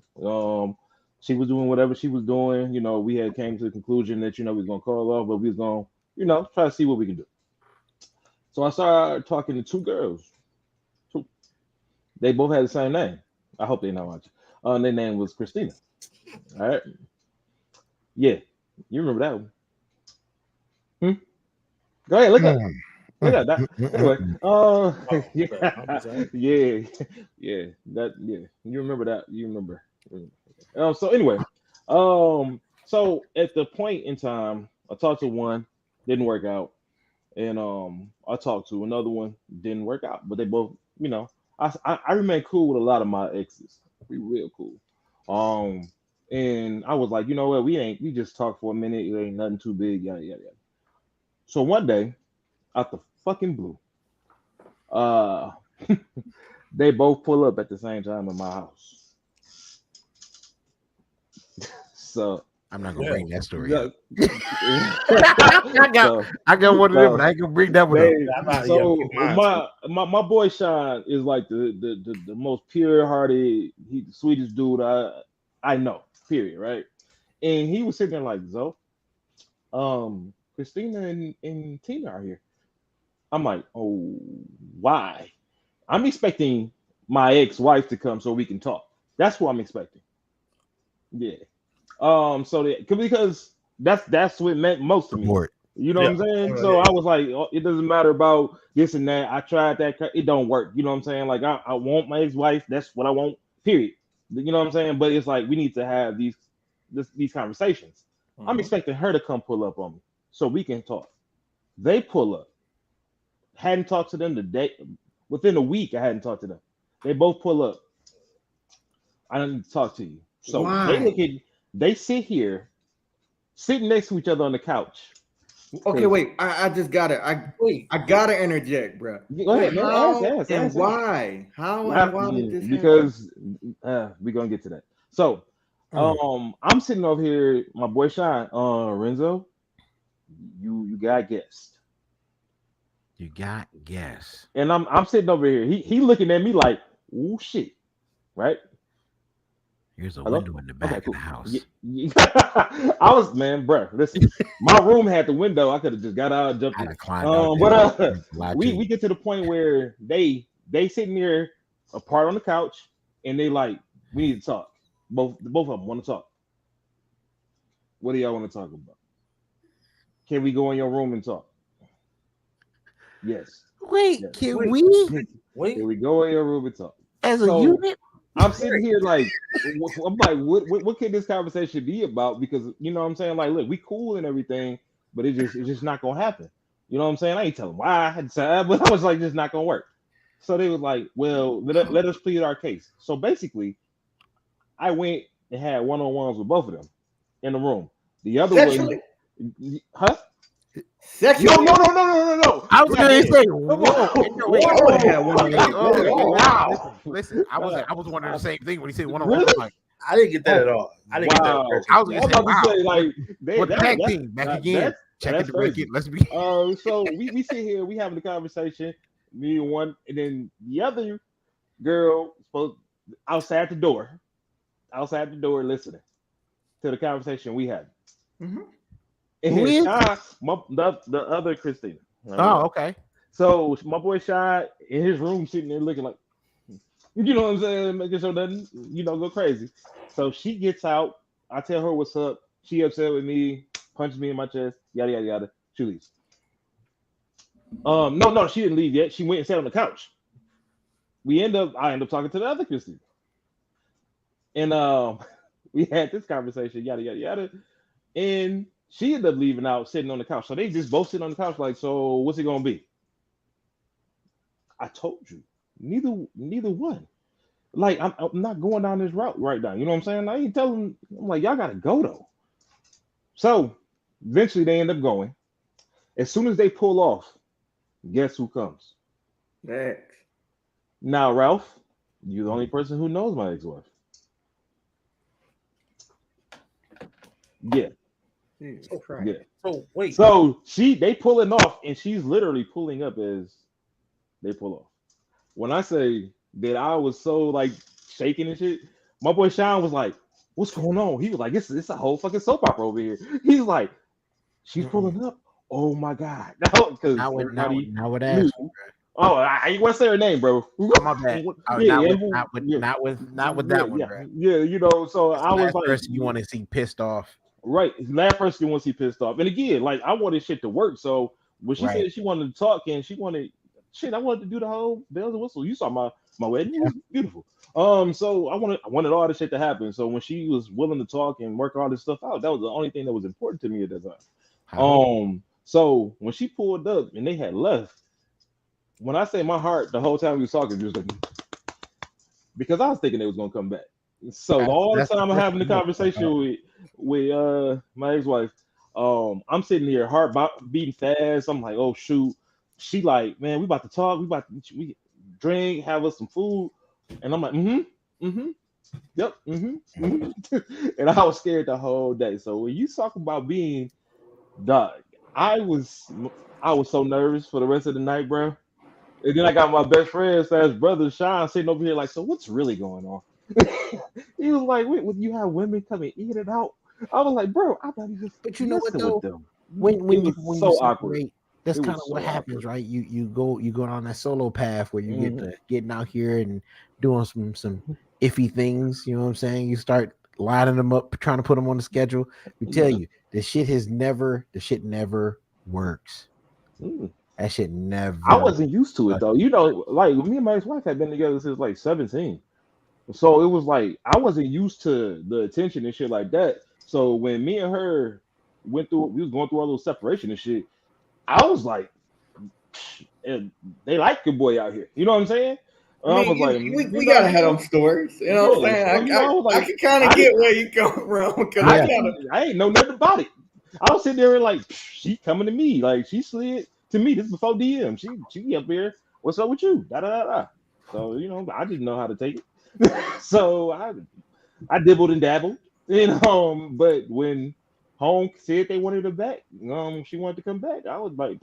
Speaker 6: She was doing whatever she was doing. You know, we had came to the conclusion that we was gonna call off, but we was gonna try to see what we can do. So I started talking to two girls. Two. They both had the same name. I hope they not watching. Their name was Christina. All right. Yeah, you remember that one? Go ahead, look up. Look at that. Anyway, yeah. You remember that? You remember? So anyway, so at the point in time, I talked to one, didn't work out, and I talked to another one, didn't work out, but they both, you know, I remain cool with a lot of my exes. We real cool. And I was like, you know what, we just talked for a minute, it ain't nothing too big, yada yada yada. So one day, out the fucking blue, they both pull up at the same time in my house. So
Speaker 4: I'm not gonna bring that story
Speaker 6: yeah.
Speaker 4: up. I got one of them, but I ain't gonna bring that one up.
Speaker 6: So my boy Sean is like the most pure-hearted, he the sweetest dude I know, period, right? And he was sitting there like, Zoe, Christina and Tina are here. I'm like, oh, why? I'm expecting my ex-wife to come so we can talk. That's what I'm expecting. Yeah. Because that's what meant most to me.
Speaker 4: Support.
Speaker 6: You know what I'm saying? So I was like, oh, it doesn't matter about this and that. I tried that. It don't work. You know what I'm saying? Like I want my ex-wife. That's what I want. Period. You know what I'm saying? But it's like we need to have these conversations.
Speaker 2: Mhm.
Speaker 6: I'm expecting her to come pull up on me so we can talk. They pull up. Hadn't talked to them the day within a week. I hadn't talked to them. They both pull up. I don't need to talk to you. So
Speaker 2: Why?
Speaker 6: they sit here, sitting next to each other on the couch,
Speaker 2: Okay, wait. I just got it. I gotta interject, bro.
Speaker 6: Go ahead, man.
Speaker 2: How
Speaker 6: Ask.
Speaker 2: and why? How and why did this happen?
Speaker 6: Because we're gonna get to that. So, I'm sitting over here, my boy Shine, Renzo. You got guests.
Speaker 4: You got guess.
Speaker 6: And I'm sitting over here. He looking at me like, oh shit, right?
Speaker 4: Here's a
Speaker 6: Hello?
Speaker 4: window in the back of the house.
Speaker 6: I was, man, bro. Listen, my room had the window. I could have just got out and jumped
Speaker 4: I
Speaker 6: in.
Speaker 4: had to climb out there.
Speaker 6: But we get to the point where they sitting there apart on the couch, and they like, we need to talk. Both of them want to talk. What do y'all want to talk about? Can we go in your room and talk? Yes.
Speaker 4: Wait,
Speaker 6: Yes.
Speaker 4: can
Speaker 3: Wait.
Speaker 4: we
Speaker 6: Can we go in your room and talk?
Speaker 4: as a
Speaker 6: So,
Speaker 4: unit?
Speaker 6: I'm sitting here like, I'm like, what can this conversation be about? Because you know what I'm saying? Like, look, we cool and everything, but it's just not gonna happen. You know what I'm saying? I ain't telling why I decided, but I was like, just not gonna work. So they was like, well, let us plead our case. So basically, I went and had one-on-ones with both of them in the room. The other
Speaker 2: Sexually?
Speaker 6: one, huh?
Speaker 2: Sexually?
Speaker 6: No.
Speaker 4: I was gonna say,
Speaker 6: Come
Speaker 4: whoa,
Speaker 6: on.
Speaker 4: wait,
Speaker 2: I
Speaker 4: whoa,
Speaker 2: would've had one.
Speaker 6: Wow.
Speaker 4: Listen, I was wondering the same thing when he said one on
Speaker 6: Really?
Speaker 4: one. Like,
Speaker 3: I didn't get that at all. I didn't get that.
Speaker 6: Wow.
Speaker 3: At
Speaker 4: I
Speaker 3: all.
Speaker 4: was
Speaker 6: I'm
Speaker 4: gonna say,
Speaker 6: about to
Speaker 4: wow.
Speaker 6: say, like,
Speaker 4: What the tag team back again? Check
Speaker 6: that's
Speaker 4: it the record.
Speaker 6: crazy.
Speaker 4: Let's be.
Speaker 6: So we sit here, we having a conversation, me and one, and then the other girl spoke outside the door listening to the conversation we had.
Speaker 2: Mhm.
Speaker 6: And
Speaker 4: Who is?
Speaker 6: Sean, the other Christina.
Speaker 4: Oh, okay.
Speaker 6: So my boy Sean in his room sitting there looking like, you know what I'm saying, making sure nothing, go crazy. So she gets out. I tell her what's up. She upset with me, punches me in my chest, yada yada yada. She leaves. No, she didn't leave yet. She went and sat on the couch. I end up talking to the other Christina. And we had this conversation, yada yada yada. And she ended up leaving out, sitting on the couch. So they just both sitting on the couch, like, so what's it gonna be? I told you, neither one. Like, I'm not going down this route right now. You know what I'm saying? I ain't telling. I'm like, y'all gotta go though. So eventually they end up going. As soon as they pull off, guess who comes?
Speaker 2: Next.
Speaker 6: Now, Ralph, you're the only person who knows my ex-wife. Yeah.
Speaker 2: Jesus
Speaker 3: Oh,
Speaker 2: Christ.
Speaker 6: Yeah.
Speaker 3: So wait.
Speaker 6: So they pulling off, and she's literally pulling up as they pull off. When I say that I was so like shaking and shit, my boy Sean was like, "What's going on?" He was like, "It's a whole fucking soap opera over here." He's like, "She's pulling up. Oh my god!" Because
Speaker 4: Now with
Speaker 6: knew.
Speaker 4: ass.
Speaker 6: Oh, I ain't want to say her name, bro.
Speaker 4: Oh, my bad. Oh, not with that one, bro.
Speaker 6: Yeah, so
Speaker 4: That's
Speaker 6: I
Speaker 4: the
Speaker 6: was
Speaker 4: last
Speaker 6: like,
Speaker 4: person you want to see pissed off.
Speaker 6: right, last person once he pissed off. And again, like, I wanted shit to work. So when she said she wanted to talk and she wanted shit, I wanted to do the whole bells and whistles. You saw my wedding, it was beautiful. So I wanted all this shit to happen. So when she was willing to talk and work all this stuff out, that was the only thing that was important to me at that time. So when she pulled up and they had left, when I say my heart, the whole time we was talking, it was like, because I was thinking they was gonna come back. So all the time I'm having the conversation with my ex-wife, I'm sitting here, heart beating fast. I'm like, oh shoot. She like, man, we about to talk. We drink, have us some food, and I'm like, yep, and I was scared the whole day. So when you talk about being dog, I was so nervous for the rest of the night, bro. And then I got my best friend, slash brother, Sean, sitting over here like, so what's really going on? He was like, wait, you have women come and eat it out? I was like, bro, I'm not even.
Speaker 4: But you know what though?
Speaker 6: with them.
Speaker 4: When you
Speaker 6: awkward.
Speaker 4: separate, that's
Speaker 6: It
Speaker 4: kind
Speaker 6: was
Speaker 4: of what
Speaker 6: so
Speaker 4: happens,
Speaker 6: awkward.
Speaker 4: right? You go on that solo path where you getting out here and doing some iffy things. You know what I'm saying? You start lining them up, trying to put them on the schedule. We tell you, the shit never works. That shit never.
Speaker 6: I wasn't used to it though. You know, like me and my ex-wife had been together since like 17. So it was like I wasn't used to the attention and shit like that. So when me and her we was going through all those separation and shit, I was like, they like your boy out here. You know what I'm saying?
Speaker 2: I mean, we gotta have them stories. You know what I'm saying? I can kind of get where you come from.
Speaker 6: I ain't know nothing about it. I was sitting there like, she coming to me, like she slid to me. This is before DM. She up there. What's up with you? Da da da da. So I didn't know how to take it. So I dibbled and dabbled, But when home said they wanted her back, she wanted to come back. I was like,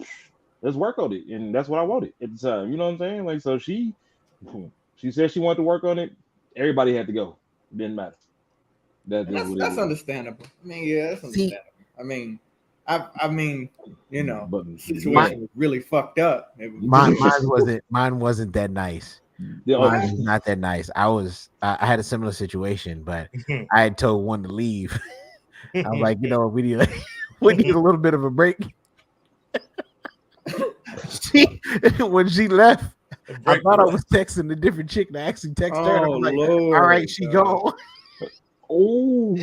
Speaker 6: let's work on it, and that's what I wanted at the time. You know what I'm saying? Like, so she said she wanted to work on it. Everybody had to go. It didn't matter.
Speaker 2: That's understandable. I mean, yeah, that's understandable. I mean,
Speaker 6: But
Speaker 2: the situation was really fucked up.
Speaker 4: Mine wasn't that nice. Mine was not that nice. I had a similar situation, but I had told one to leave. I was like, we need a little bit of a break. When she left, I thought I was texting a different chick. And I actually texted her. And I was like, all right, she gone.
Speaker 6: Oh,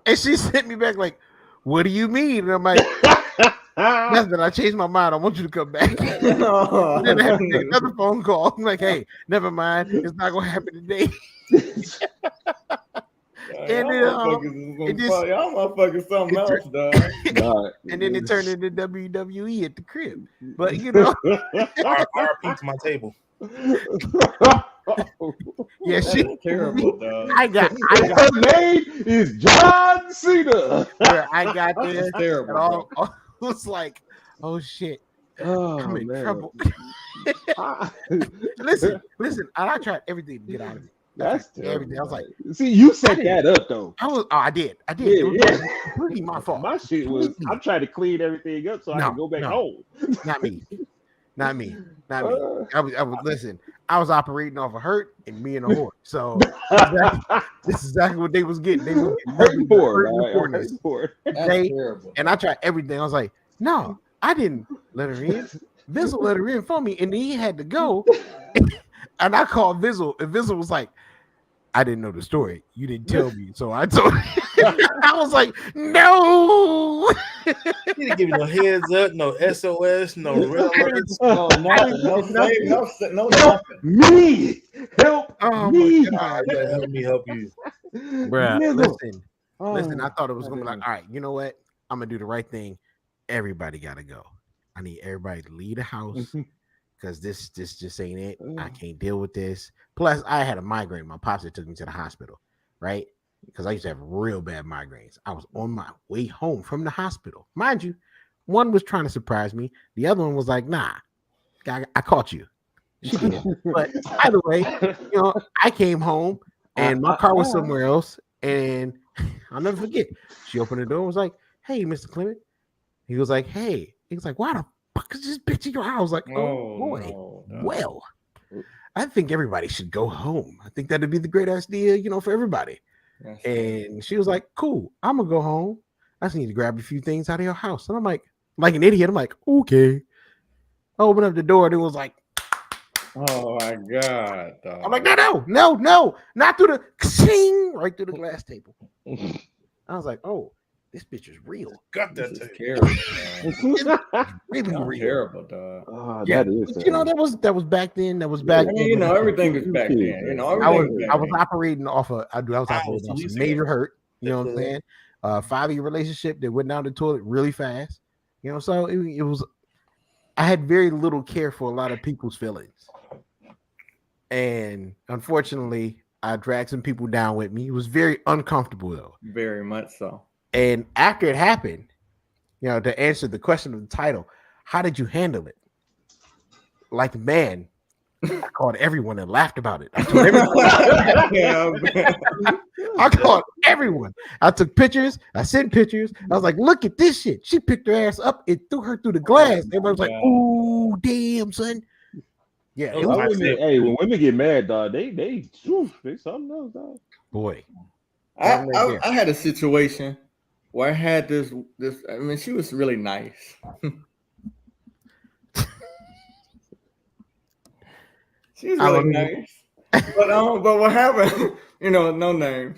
Speaker 4: and she sent me back like, what do you mean? And I'm like, nothing. I changed my mind. I want you to come back. Then I had to make another phone call. I'm like, hey, never mind. It's not gonna happen today. And then
Speaker 2: y'all motherfuckers something else, dog.
Speaker 4: And then it turned into WWE at the crib. But
Speaker 3: RP to my table.
Speaker 4: Yeah, she
Speaker 2: terrible, dog.
Speaker 4: I got
Speaker 6: her name is John Cena.
Speaker 4: I got there.
Speaker 2: That's terrible.
Speaker 4: All was like, oh shit. I'm in trouble. Listen, I tried everything to get out of it.
Speaker 6: That's
Speaker 4: everything. I was like,
Speaker 6: see, you set that up though.
Speaker 4: I did.
Speaker 6: Yeah,
Speaker 4: it was completely my fault.
Speaker 6: My shit was I tried to clean everything up so I could go back home.
Speaker 4: Not me. I was listen. I was operating off of hurt and me and a whore. So this is exactly what they was getting. They were getting hurt.
Speaker 2: That's terrible.
Speaker 4: And I tried everything. I was like, no, I didn't let her in. Vizzle let her in for me, and then he had to go. And I called Vizzle, and Vizzle was like, I didn't know the story. You didn't tell me. So I told I was like, no.
Speaker 3: He didn't give you no heads up, no SOS, no real
Speaker 2: no.
Speaker 6: Me help.
Speaker 4: Oh
Speaker 6: me.
Speaker 4: my God.
Speaker 3: Help me help you.
Speaker 4: Bruh, listen, I thought it was gonna be like, all right, you know what? I'm gonna do the right thing. Everybody gotta go. I need everybody to leave the house. Because this just ain't it. I can't deal with this. Plus, I had a migraine. My pops took me to the hospital, right? Because I used to have real bad migraines. I was on my way home from the hospital. Mind you, one was trying to surprise me. The other one was like, nah, I caught you. She did. But either way, I came home and my car was somewhere else. And I'll never forget. She opened the door and was like, hey, Mr. Clement. He was like, hey. He was like, why the fuck is this bitch in your house? I was like, oh boy. No. Well, I think everybody should go home. I think that'd be the great idea, for everybody. Yes. And she was like, cool, I'm gonna go home. I just need to grab a few things out of your house. And I'm like an idiot. I'm like, okay. I opened up the door and it was like,
Speaker 2: oh my God. Dog.
Speaker 4: I'm like, no, not through the ching, right through the glass table. I was like, oh, this bitch is real.
Speaker 3: Got that
Speaker 2: terrible.
Speaker 4: Really real.
Speaker 2: Terrible, dog.
Speaker 6: Oh, yeah, that is.
Speaker 4: That was back then. That was back.
Speaker 2: Then. Everything was back then.
Speaker 4: I was operating off of. I was operating off some major hurt. You know what I'm saying? 5-year relationship that went down the toilet really fast. So it was. I had very little care for a lot of people's feelings, and unfortunately, I dragged some people down with me. It was very uncomfortable, though.
Speaker 2: Very much so.
Speaker 4: And after it happened, to answer the question of the title, how did you handle it? Like, man, I called everyone and laughed about it. I told everyone. I called everyone. I took pictures. I sent pictures. I was like, look at this shit. She picked her ass up and threw her through the glass. Everybody was like, ooh, damn, son. Yeah.
Speaker 6: When women get mad, dog, they something else, dog.
Speaker 4: Boy.
Speaker 2: I had a situation where I had this. I mean, she was really nice. She was really nice. But what happened? No names.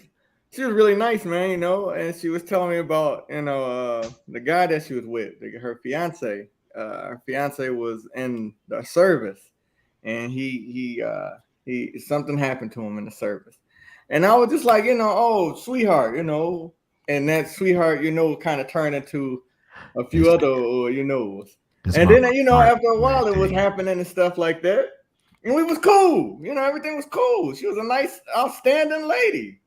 Speaker 2: She was really nice, man. And she was telling me about the guy that she was with, her fiance. Her fiance was in the service, and he something happened to him in the service. And I was just like, oh, sweetheart, and that sweetheart, kind of turned into a few other,
Speaker 4: His
Speaker 2: and
Speaker 4: mama
Speaker 2: then,
Speaker 4: smart.
Speaker 2: after a while, it was happening and stuff like that. And we was cool. Everything was cool. She was a nice, outstanding lady.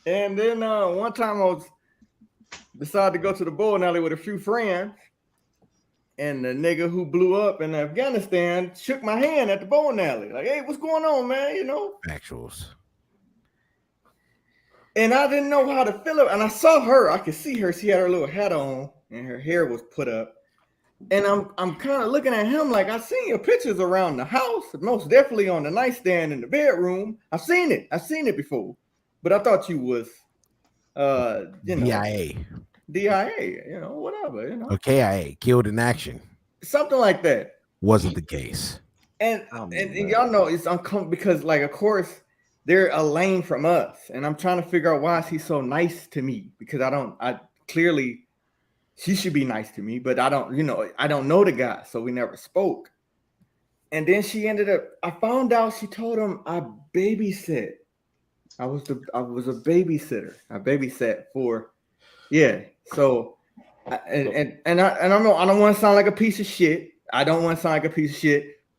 Speaker 2: And then one time I decided to go to the bowling alley with a few friends. And the nigga who blew up in Afghanistan shook my hand at the bowling alley. Like, hey, what's going on, man?
Speaker 4: Actuals.
Speaker 2: And I didn't know how to feel it. And I saw her. I could see her. She had her little hat on and her hair was put up. And I'm kind of looking at him like, I've seen your pictures around the house, most definitely on the nightstand in the bedroom. I've seen it before. But I thought you was
Speaker 4: DIA.
Speaker 2: DIA, whatever,
Speaker 4: Or KIA, killed in action.
Speaker 2: something like that.
Speaker 4: Wasn't the case.
Speaker 2: And y'all know it's uncomfortable because, like, of course, they're a lane from us, and I'm trying to figure out why is he so nice to me, because I clearly she should be nice to me, but I don't know the guy, so we never spoke. And then I found out she told him I babysit. I was a babysitter. I babysat for, yeah. So, I don't know. I don't want to sound like a piece of shit.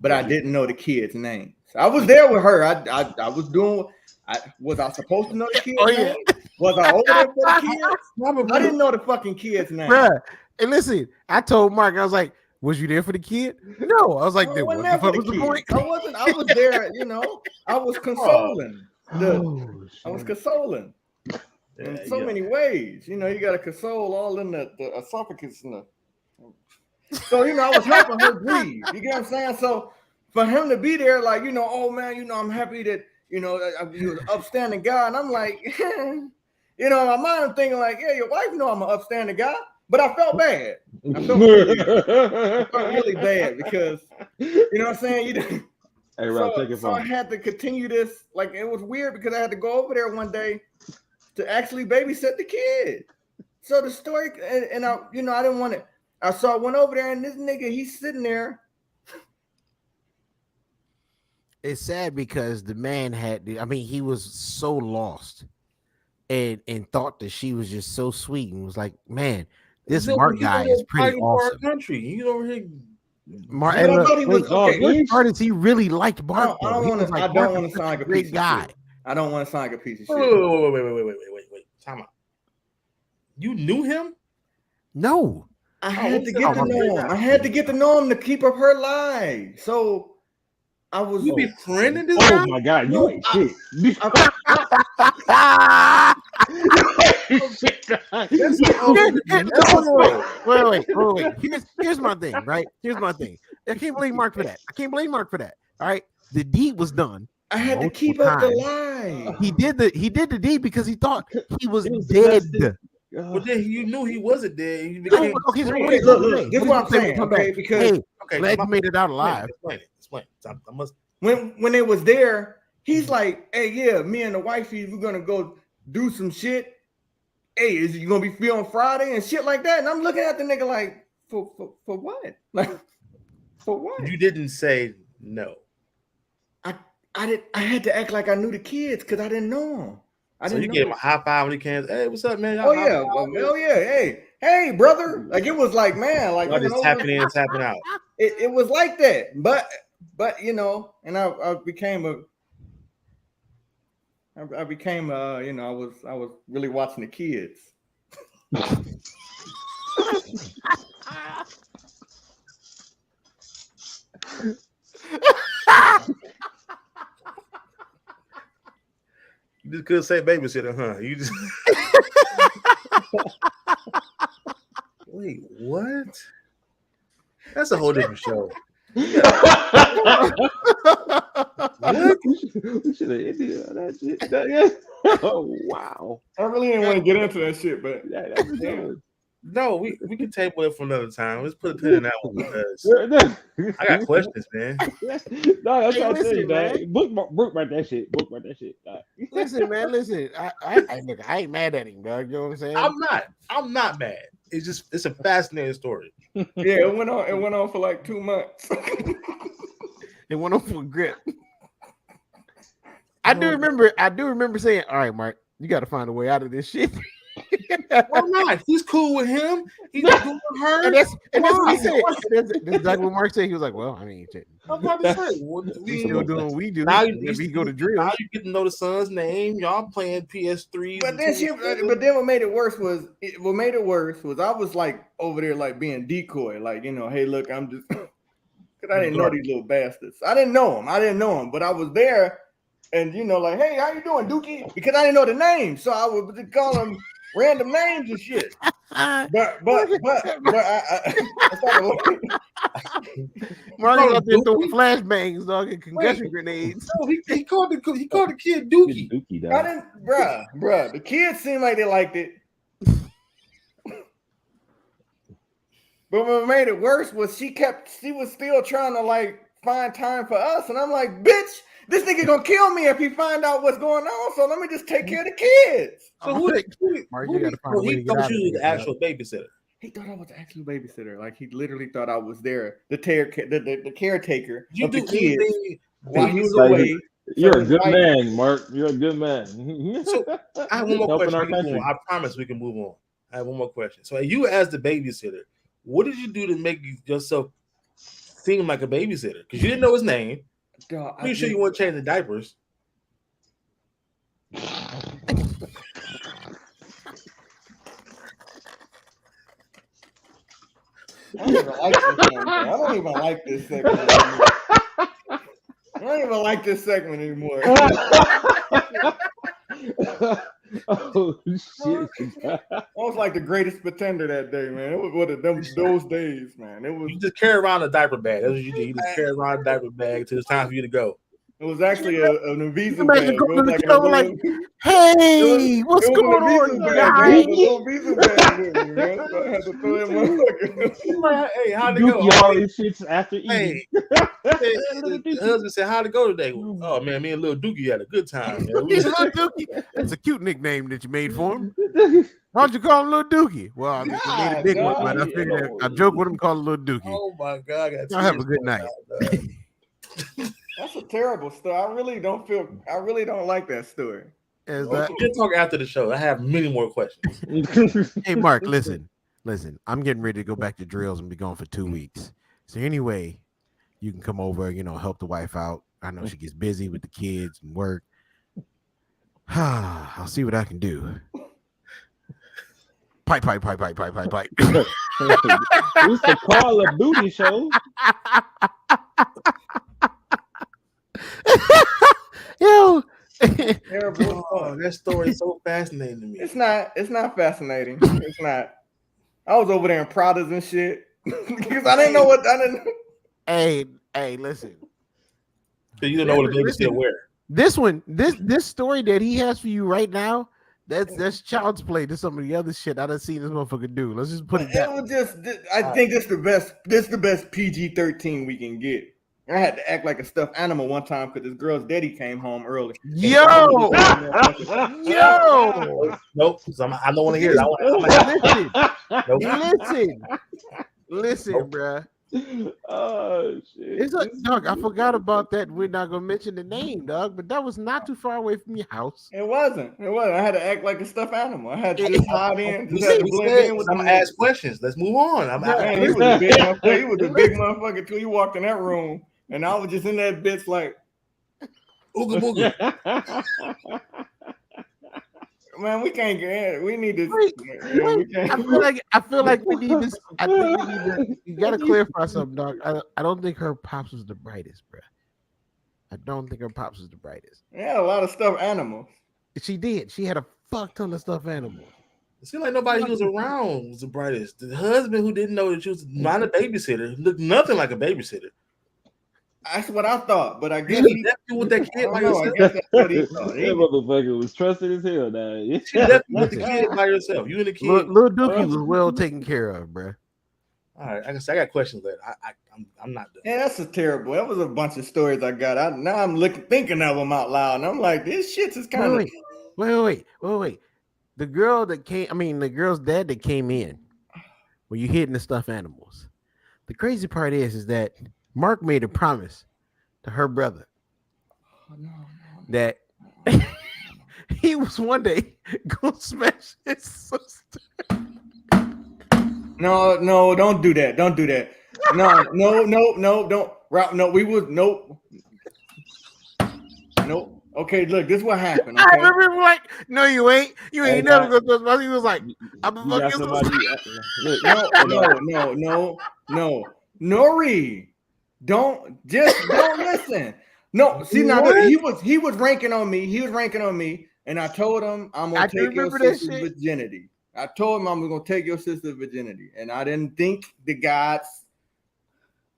Speaker 2: But I didn't know the kid's name. So I was there with her. I was doing. Was I supposed to know the kid's name? Was I over there for the kids? I didn't know the fucking kid's name.
Speaker 4: Bruh, and listen, I told Mark, I was like, was you there for the kid? No. I was like,
Speaker 2: I
Speaker 4: what
Speaker 2: wasn't
Speaker 4: the
Speaker 2: there for
Speaker 4: fuck was
Speaker 2: the
Speaker 4: the
Speaker 2: kid.
Speaker 4: point?
Speaker 2: I wasn't. I was there. I was consoling. I was consoling in so many ways. You got to console all in the esophagus and the. So I was helping her breathe. You get what I'm saying? So for him to be there, like oh man, I'm happy that you're an upstanding guy, and I'm like, in my mind, I'm thinking like, yeah, your wife know I'm an upstanding guy, but I felt bad. I felt really bad because what I'm saying.
Speaker 6: Hey, Rob, take it
Speaker 2: so I
Speaker 6: from
Speaker 2: had to continue this. Like, it was weird because I had to go over there one day to actually babysit the kid. So the story, and I didn't want it. So I went over there, and this nigga, he's sitting there.
Speaker 4: It's sad because the man he was so lost and thought that she was just so sweet and was like, man, this Mark guy is pretty awesome.
Speaker 3: Country, you over here.
Speaker 4: Mark,
Speaker 2: I thought he was
Speaker 4: which part is he really liked Mark?
Speaker 2: I don't want to sound like a
Speaker 4: great
Speaker 2: piece
Speaker 4: guy.
Speaker 2: of shit. I don't want to sound like a piece of shit.
Speaker 3: Wait. Time out. You knew him?
Speaker 4: No.
Speaker 2: I had to get to know him. I had to get to know him to keep up her life. So I was.
Speaker 3: You befriending this guy?
Speaker 6: Oh my God, you shit.
Speaker 4: Wait. Here's my thing, right? Here's my thing. I can't blame Mark for that. All right. The deed was done.
Speaker 2: I had to keep up the lie.
Speaker 4: He did the deed because he thought he was dead.
Speaker 3: But then you knew he wasn't dead. He
Speaker 2: Look, this is what I'm saying. Okay, because
Speaker 4: glad you made it out alive.
Speaker 3: Explain. I must.
Speaker 2: When it was there, he's like, "Hey, yeah, me and the wifey, we're gonna go do some shit. Hey, is you gonna be free on Friday and shit like that?" And I'm looking at the nigga like, for what? Like, for what?
Speaker 3: You didn't say no.
Speaker 2: I had to act like I knew the kids because I didn't know them.
Speaker 3: So you gave him a high five when he came. Hey, what's up, man?
Speaker 2: Oh yeah. Hey, brother. Like, it was like, man, like,
Speaker 3: y'all just tapping in and tapping out.
Speaker 2: It was like that, but and I became I was really watching the kids.
Speaker 3: You just couldn't say babysitter, huh? You just wait, what? That's a whole different show.
Speaker 6: We should have ended that shit. Oh wow!
Speaker 2: I really didn't want to get into that shit, but
Speaker 3: no, we can table it for another time. Let's put a pin in that one because I got questions, man.
Speaker 6: No, that's what I tell you, man. Bookmark that shit.
Speaker 4: Listen, man. I ain't mad at him, dog. You know what I'm saying?
Speaker 3: I'm not mad. It's a fascinating story.
Speaker 2: Yeah, it went on for like 2 months.
Speaker 4: It went on for a grip. I do remember saying, "All right, Mark, you got to find a way out of this shit."
Speaker 3: Why not? He's cool with him. He's cool with her.
Speaker 4: And that's what he said.
Speaker 3: Why?
Speaker 4: That's exactly what Mark said. He was like, "Well, I mean,
Speaker 3: I'm about to say, what,
Speaker 4: we still doing what we do.
Speaker 3: now
Speaker 4: If he go to drill,
Speaker 3: now you get to know the son's name. Y'all playing PS3.
Speaker 2: But then what made it worse was I was like over there like being decoy, like, you know, hey, look, I'm just because I didn't know these little bastards. I didn't know them, but I was there, and you know, like, hey, how you doing, Dookie? Because I didn't know the name, so I would just call them random names and shit. But
Speaker 4: Mark out there throwing flashbangs, dog, and concussion grenades.
Speaker 3: No, he called the kid Dookie.
Speaker 6: Dookie,
Speaker 2: I
Speaker 6: dog.
Speaker 2: didn't, bruh. The kids seemed like they liked it. But what made it worse was she was still trying to like find time for us. And I'm like, bitch, this nigga gonna kill me if he find out what's going on. So let me just take care of the kids.
Speaker 3: So
Speaker 4: Mark, you gotta find a way to
Speaker 3: he
Speaker 4: get
Speaker 3: thought
Speaker 4: out
Speaker 3: you
Speaker 4: of
Speaker 3: was the
Speaker 4: here,
Speaker 3: actual babysitter.
Speaker 2: He thought I was the actual babysitter. Like he literally thought I was there, the caretaker
Speaker 3: You
Speaker 2: of the
Speaker 3: do
Speaker 2: kids
Speaker 3: anything
Speaker 2: while he was
Speaker 6: Like,
Speaker 2: away.
Speaker 6: You're a
Speaker 2: his
Speaker 6: good
Speaker 2: wife-
Speaker 6: man, Mark. You're a good man.
Speaker 3: So I have one more
Speaker 6: Helping
Speaker 3: question.
Speaker 6: our
Speaker 3: We can move
Speaker 6: country.
Speaker 3: on. I promise we can move on. I have one more question. So you as the babysitter, what did you do to make yourself seem like a babysitter? Because you didn't know his name.
Speaker 2: Dog,
Speaker 3: Pretty sure you weren't changing diapers.
Speaker 2: I don't even like this one, bro. I don't even like this segment anymore. I don't even like this segment anymore.
Speaker 6: Oh shit!
Speaker 2: I was like the greatest pretender that day, man. It was one of those days, man. It was
Speaker 3: You just carry around a diaper bag. That's what you do. You just carry around a diaper bag till it's time for you to go.
Speaker 2: actually an Invisa
Speaker 4: Imagine
Speaker 2: bag. It
Speaker 4: going
Speaker 2: was
Speaker 4: to
Speaker 2: like
Speaker 4: the show like, hey, what's
Speaker 2: it was
Speaker 4: going
Speaker 2: an
Speaker 4: on,
Speaker 2: Invisa bag.
Speaker 4: guys?
Speaker 2: It was a little Visa bag with me, man. So I had to throw in my
Speaker 3: Hey, how'd it go?
Speaker 6: Dookie all these shits after eating.
Speaker 3: Hey, the husband said, how'd it go today? Oh man, me and little Dookie had a good time. Man.
Speaker 4: He's a little Dookie. That's a cute nickname that you made for him. Why don't you call him Little Dookie? Well, I mean, you made a big one, but I figured I joke with him, call him Little Dookie.
Speaker 3: Oh my god!
Speaker 4: Y'all have a good night.
Speaker 2: That's a terrible story. I really don't like that story.
Speaker 4: Is
Speaker 3: We
Speaker 4: that,
Speaker 3: can talk after the show. I have many more questions.
Speaker 4: hey, Mark, listen. I'm getting ready to go back to drills and be gone for 2 weeks. So anyway, you can come over, help the wife out. I know she gets busy with the kids and work. I'll see what I can do. Pipe.
Speaker 6: It's the Call of Duty show.
Speaker 4: Yo.
Speaker 2: Terrible.
Speaker 3: Oh, that story is so fascinating to me.
Speaker 2: It's not fascinating. It's not. I was over there in Pradas and shit because I didn't know.
Speaker 4: Hey, listen.
Speaker 3: So you don't know what a babysitter wear.
Speaker 4: This one, this story that he has for you right now, that's child's play to some of the other shit I done seen this motherfucker do. Let's just put it
Speaker 2: It
Speaker 4: that
Speaker 2: was just. I think this the best. This the best PG-13 we can get. I had to act like a stuffed animal one time because this girl's daddy came home early.
Speaker 4: Yo.
Speaker 3: Nope. I don't want to hear it.
Speaker 4: Listen, bruh.
Speaker 6: Oh shit!
Speaker 4: It's like, dog, I forgot about that. We're not gonna mention the name, dog, but that was not too far away from your house.
Speaker 2: It wasn't. I had to act like a stuffed animal. I had to just hide in.
Speaker 3: We
Speaker 2: Just had
Speaker 3: said,
Speaker 2: to blend in with
Speaker 3: I'm
Speaker 2: the
Speaker 3: gonna ask questions. Let's move on.
Speaker 2: Man, he was a big motherfucker. He was a big motherfucker too. He walked in that room, and I was just in that bitch like,
Speaker 3: ooga booga.
Speaker 2: man, we can't get in. We need to.
Speaker 4: Wait,
Speaker 2: we can't.
Speaker 4: I feel like we need this. I think we need to. You gotta clarify something, dog. I don't think her pops was the brightest, bruh. I don't think her pops was the brightest.
Speaker 2: They had a lot of stuffed animals.
Speaker 4: She did. She had a fuck ton of stuffed animals.
Speaker 3: It seemed like nobody who was around was the brightest. The husband who didn't know that she was not a babysitter looked nothing like a babysitter.
Speaker 2: That's what I thought, but I guess
Speaker 3: You left you with that
Speaker 2: I
Speaker 3: kid
Speaker 2: don't
Speaker 3: by
Speaker 2: know, I
Speaker 3: yourself.
Speaker 2: guess that's what he thought.
Speaker 6: That motherfucker was trusted as hell, now.
Speaker 3: She left you with the kid by yourself. You and the kid.
Speaker 4: Little Dookie was well taken care of, bruh.
Speaker 3: All right, I guess I got questions later. I'm not done.
Speaker 2: Yeah, that's a terrible. That was a bunch of stories I got. Now I'm thinking of them out loud, and I'm like, this shit is kind of.
Speaker 4: Wait. The girl's dad that came in where you hidden the stuffed animals. The crazy part is that Mark made a promise to her brother that he was one day gonna smash his sister.
Speaker 2: No, don't do that. Don't do that. No, don't. No, we would nope. Okay, look, this is what happened.
Speaker 4: I
Speaker 2: Okay?
Speaker 4: remember him like, no, you ain't. You ain't
Speaker 6: Hey,
Speaker 4: never
Speaker 6: Doc.
Speaker 4: gonna touch my. He was like, I'm
Speaker 6: You got
Speaker 4: gonna
Speaker 6: somebody. Look,
Speaker 2: No. Nori, don't listen. No, see now look, he was ranking on me. He was ranking on me, and I told him I'm
Speaker 4: I
Speaker 2: gonna
Speaker 4: do
Speaker 2: take your
Speaker 4: remember that
Speaker 2: sister's
Speaker 4: shit.
Speaker 2: virginity. I told him I'm gonna take your sister's virginity, and I didn't think the gods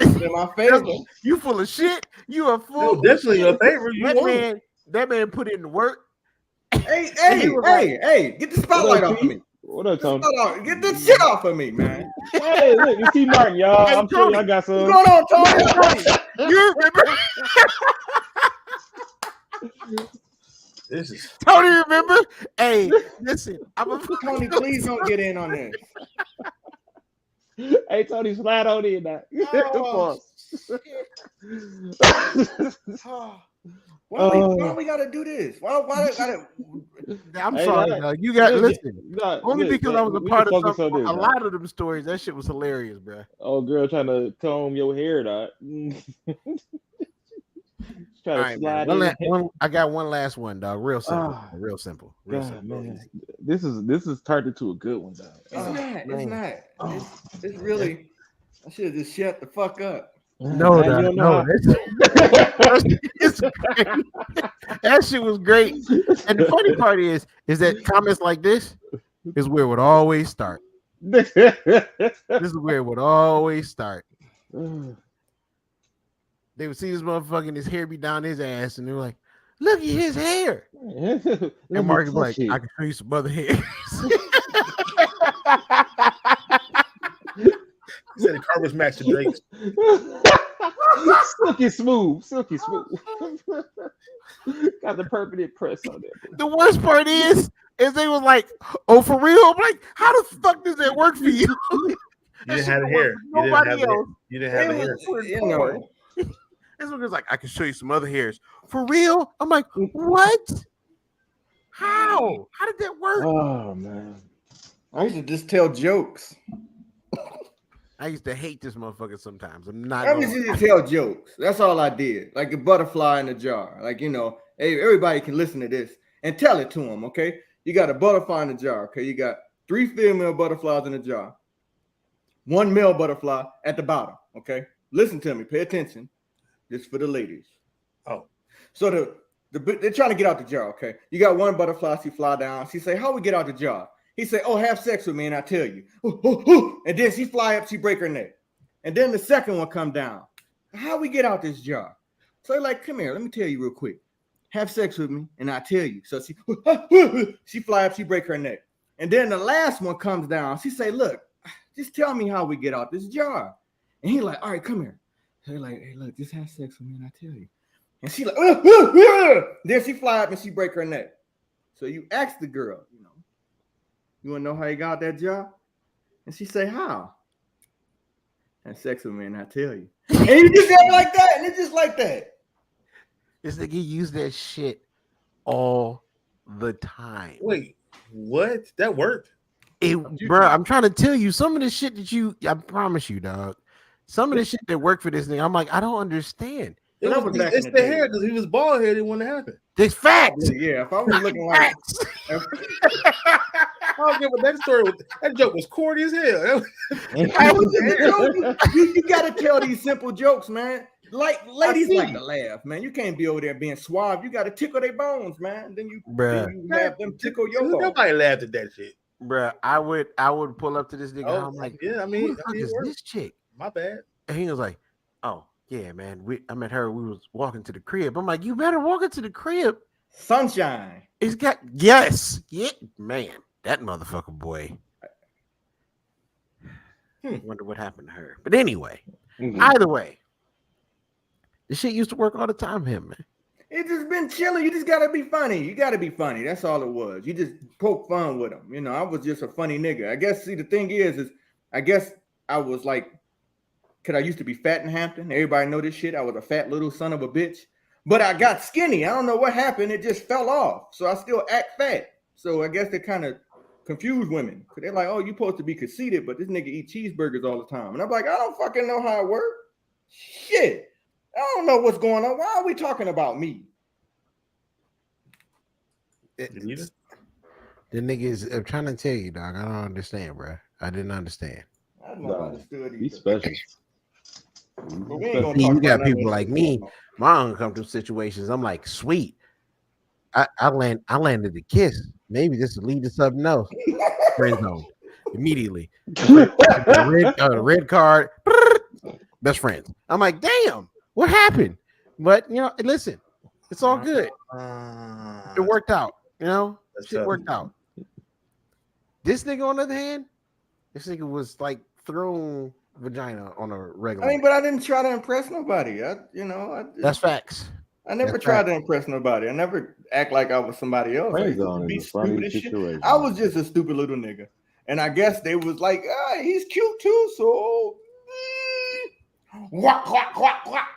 Speaker 2: was in my favor.
Speaker 4: You full of shit. You are full.
Speaker 3: No,
Speaker 4: of
Speaker 3: definitely
Speaker 4: shit.
Speaker 3: your favor. You won.
Speaker 4: That man put in the work.
Speaker 2: Hey,
Speaker 4: he was like-
Speaker 2: get the spotlight off of me.
Speaker 6: What up, Tony?
Speaker 2: Get the shit off of me, man.
Speaker 6: Hey, look, you see Martin, y'all.
Speaker 4: Hey,
Speaker 6: I'm telling you,
Speaker 4: Tony.
Speaker 6: I got some.
Speaker 2: What's going on, Tony?
Speaker 4: You remember?
Speaker 3: This is
Speaker 4: Tony, remember? Hey, listen, I'm a
Speaker 2: Tony, please don't get in on this.
Speaker 6: Hey, Tony, slide on in now.
Speaker 2: Oh, Why we gotta do this? Why gotta?
Speaker 4: I'm
Speaker 6: Hey,
Speaker 4: sorry,
Speaker 6: that-
Speaker 4: dog. You got
Speaker 6: look,
Speaker 4: listen.
Speaker 6: Nah,
Speaker 4: Only
Speaker 6: look,
Speaker 4: because
Speaker 6: man,
Speaker 4: I was a
Speaker 6: we
Speaker 4: part
Speaker 6: can
Speaker 4: of
Speaker 6: focus
Speaker 4: some,
Speaker 6: on this,
Speaker 4: a
Speaker 6: man.
Speaker 4: lot of them stories. That shit was hilarious, bro.
Speaker 6: Oh, girl, trying to comb your hair, dog. Trying
Speaker 4: All
Speaker 6: to
Speaker 4: right,
Speaker 6: slide
Speaker 4: man.
Speaker 6: in.
Speaker 4: I got one last one, dog. Real simple.
Speaker 6: Ah,
Speaker 4: Real simple. Real
Speaker 6: God,
Speaker 4: simple.
Speaker 6: man, this is turned into a good one, dog.
Speaker 2: It's not. It's really. I should have just shut the fuck up.
Speaker 4: No,
Speaker 6: Man, you don't know how-
Speaker 4: it's great. That shit was great. And the funny part is that comments like this is where it would always start. This is where it would always start. They would see this motherfucker and his hair be down his ass, and they were like, "Look at his hair." And Mark is like, "I can show you some other hairs."
Speaker 3: he said the carpets match the drapes.
Speaker 6: silky smooth. Got the permanent press on there.
Speaker 4: The worst part is they was like, "Oh, for real?" I'm like, "How the fuck does that work for you?"
Speaker 3: You didn't have the hair.
Speaker 4: Nobody else.
Speaker 3: You didn't have the hair.
Speaker 2: You know,
Speaker 4: This one was like, "I can show you some other hairs." For real? I'm like, "What? How? How did that work?"
Speaker 6: Oh man.
Speaker 2: I used to just tell jokes.
Speaker 4: I used to hate this motherfucker sometimes. I'm not.
Speaker 2: I
Speaker 4: Gonna,
Speaker 2: used to tell jokes. That's all I did. Like a butterfly in a jar. Like, you know, hey, everybody can listen to this and tell it to them, okay? You got a butterfly in a jar, okay? You got 3 female butterflies in a jar. 1 male butterfly at the bottom, okay? Listen to me. Pay attention. This is for the ladies.
Speaker 3: Oh.
Speaker 2: So they're trying to get out the jar, okay? You got 1 butterfly. She fly down. She say, how we get out the jar? He say, oh, have sex with me and I tell you. And then she fly up, she break her neck. And then the second one come down. How we get out this jar? So they're like, come here, let me tell you real quick. Have sex with me and I tell you. So she fly up, she break her neck. And then the last one comes down. She say, look, just tell me how we get out this jar. And he like, all right, come here. So they're like, hey, look, just have sex with me and I tell you. And she like, then she fly up and she break her neck. So you ask the girl, you know, you want to know how you got that job? And she say, how? Have sex with me and I tell you. And you just have it like that. And it's just like that.
Speaker 4: This nigga used that shit all the time.
Speaker 3: Wait, what? That worked?
Speaker 4: Bro, I'm trying to tell you some of the shit that I promise you, dog. Some of the shit that worked for this nigga, I'm like, I don't understand.
Speaker 3: It's the hair because he was bald headed when it happened.
Speaker 4: It's facts.
Speaker 2: Yeah, if I was looking like
Speaker 3: I don't give a that story. That joke was corny as hell.
Speaker 2: you gotta tell these simple jokes, man. Like ladies like to laugh, man. You can't be over there being suave. You gotta tickle their bones, man. Then you have them tickle your bones.
Speaker 3: Nobody laughed at that shit.
Speaker 4: Bruh, I would pull up to this nigga.
Speaker 3: Oh,
Speaker 4: I'm like,
Speaker 3: yeah, I
Speaker 4: who
Speaker 3: mean,
Speaker 4: the fuck is this chick?
Speaker 3: My bad.
Speaker 4: And he was like, oh yeah, man. I met her. We was walking to the crib. I'm like, you better walk into the crib.
Speaker 2: Sunshine.
Speaker 4: It's got yes, yeah, man. That motherfucker boy. Wonder what happened to her. But anyway, either way, the shit used to work all the time. Him, man.
Speaker 2: It just been chilling. You just gotta be funny. You gotta be funny. That's all it was. You just poke fun with him. You know, I was just a funny nigga. I guess. See, the thing is I guess I was like, cause I used to be fat in Hampton. Everybody know this shit. I was a fat little son of a bitch. But I got skinny. I don't know what happened. It just fell off. So I still act fat. So I guess they kind of confuse women. Because they're like, oh, you're supposed to be conceited, but this nigga eat cheeseburgers all the time. And I'm like, I don't fucking know how it works. Shit. I don't know what's going on. Why are we talking about me?
Speaker 3: You
Speaker 4: The niggas, I'm trying to tell you, dog. I don't understand, bro. I didn't understand.
Speaker 2: I don't know understood
Speaker 6: He's
Speaker 2: either.
Speaker 6: special.
Speaker 2: But we ain't gonna
Speaker 4: See,
Speaker 2: talk
Speaker 4: you
Speaker 2: about
Speaker 4: got
Speaker 2: none of
Speaker 4: people
Speaker 2: that
Speaker 4: like
Speaker 2: shit
Speaker 4: me,
Speaker 2: going on.
Speaker 4: my uncomfortable situations. I'm like, sweet. I landed the kiss. Maybe this will lead to something else. Friend zone immediately. The red card. Best friends. I'm like, damn, what happened? But you know, listen, it's all good. It worked out. You know, shit worked out. This nigga, on the other hand, this nigga was like throwing vagina on a regular.
Speaker 2: I mean, but I didn't try to impress nobody.
Speaker 4: That's facts.
Speaker 2: I never tried to impress nobody. I never act like I was somebody else. I
Speaker 6: Friend
Speaker 2: used to
Speaker 6: zone
Speaker 2: be
Speaker 6: is a funny
Speaker 2: stupid as shit.
Speaker 6: situation.
Speaker 2: I was just a stupid little nigga. And I guess they was like, he's cute too, so whack, whack, whack, whack.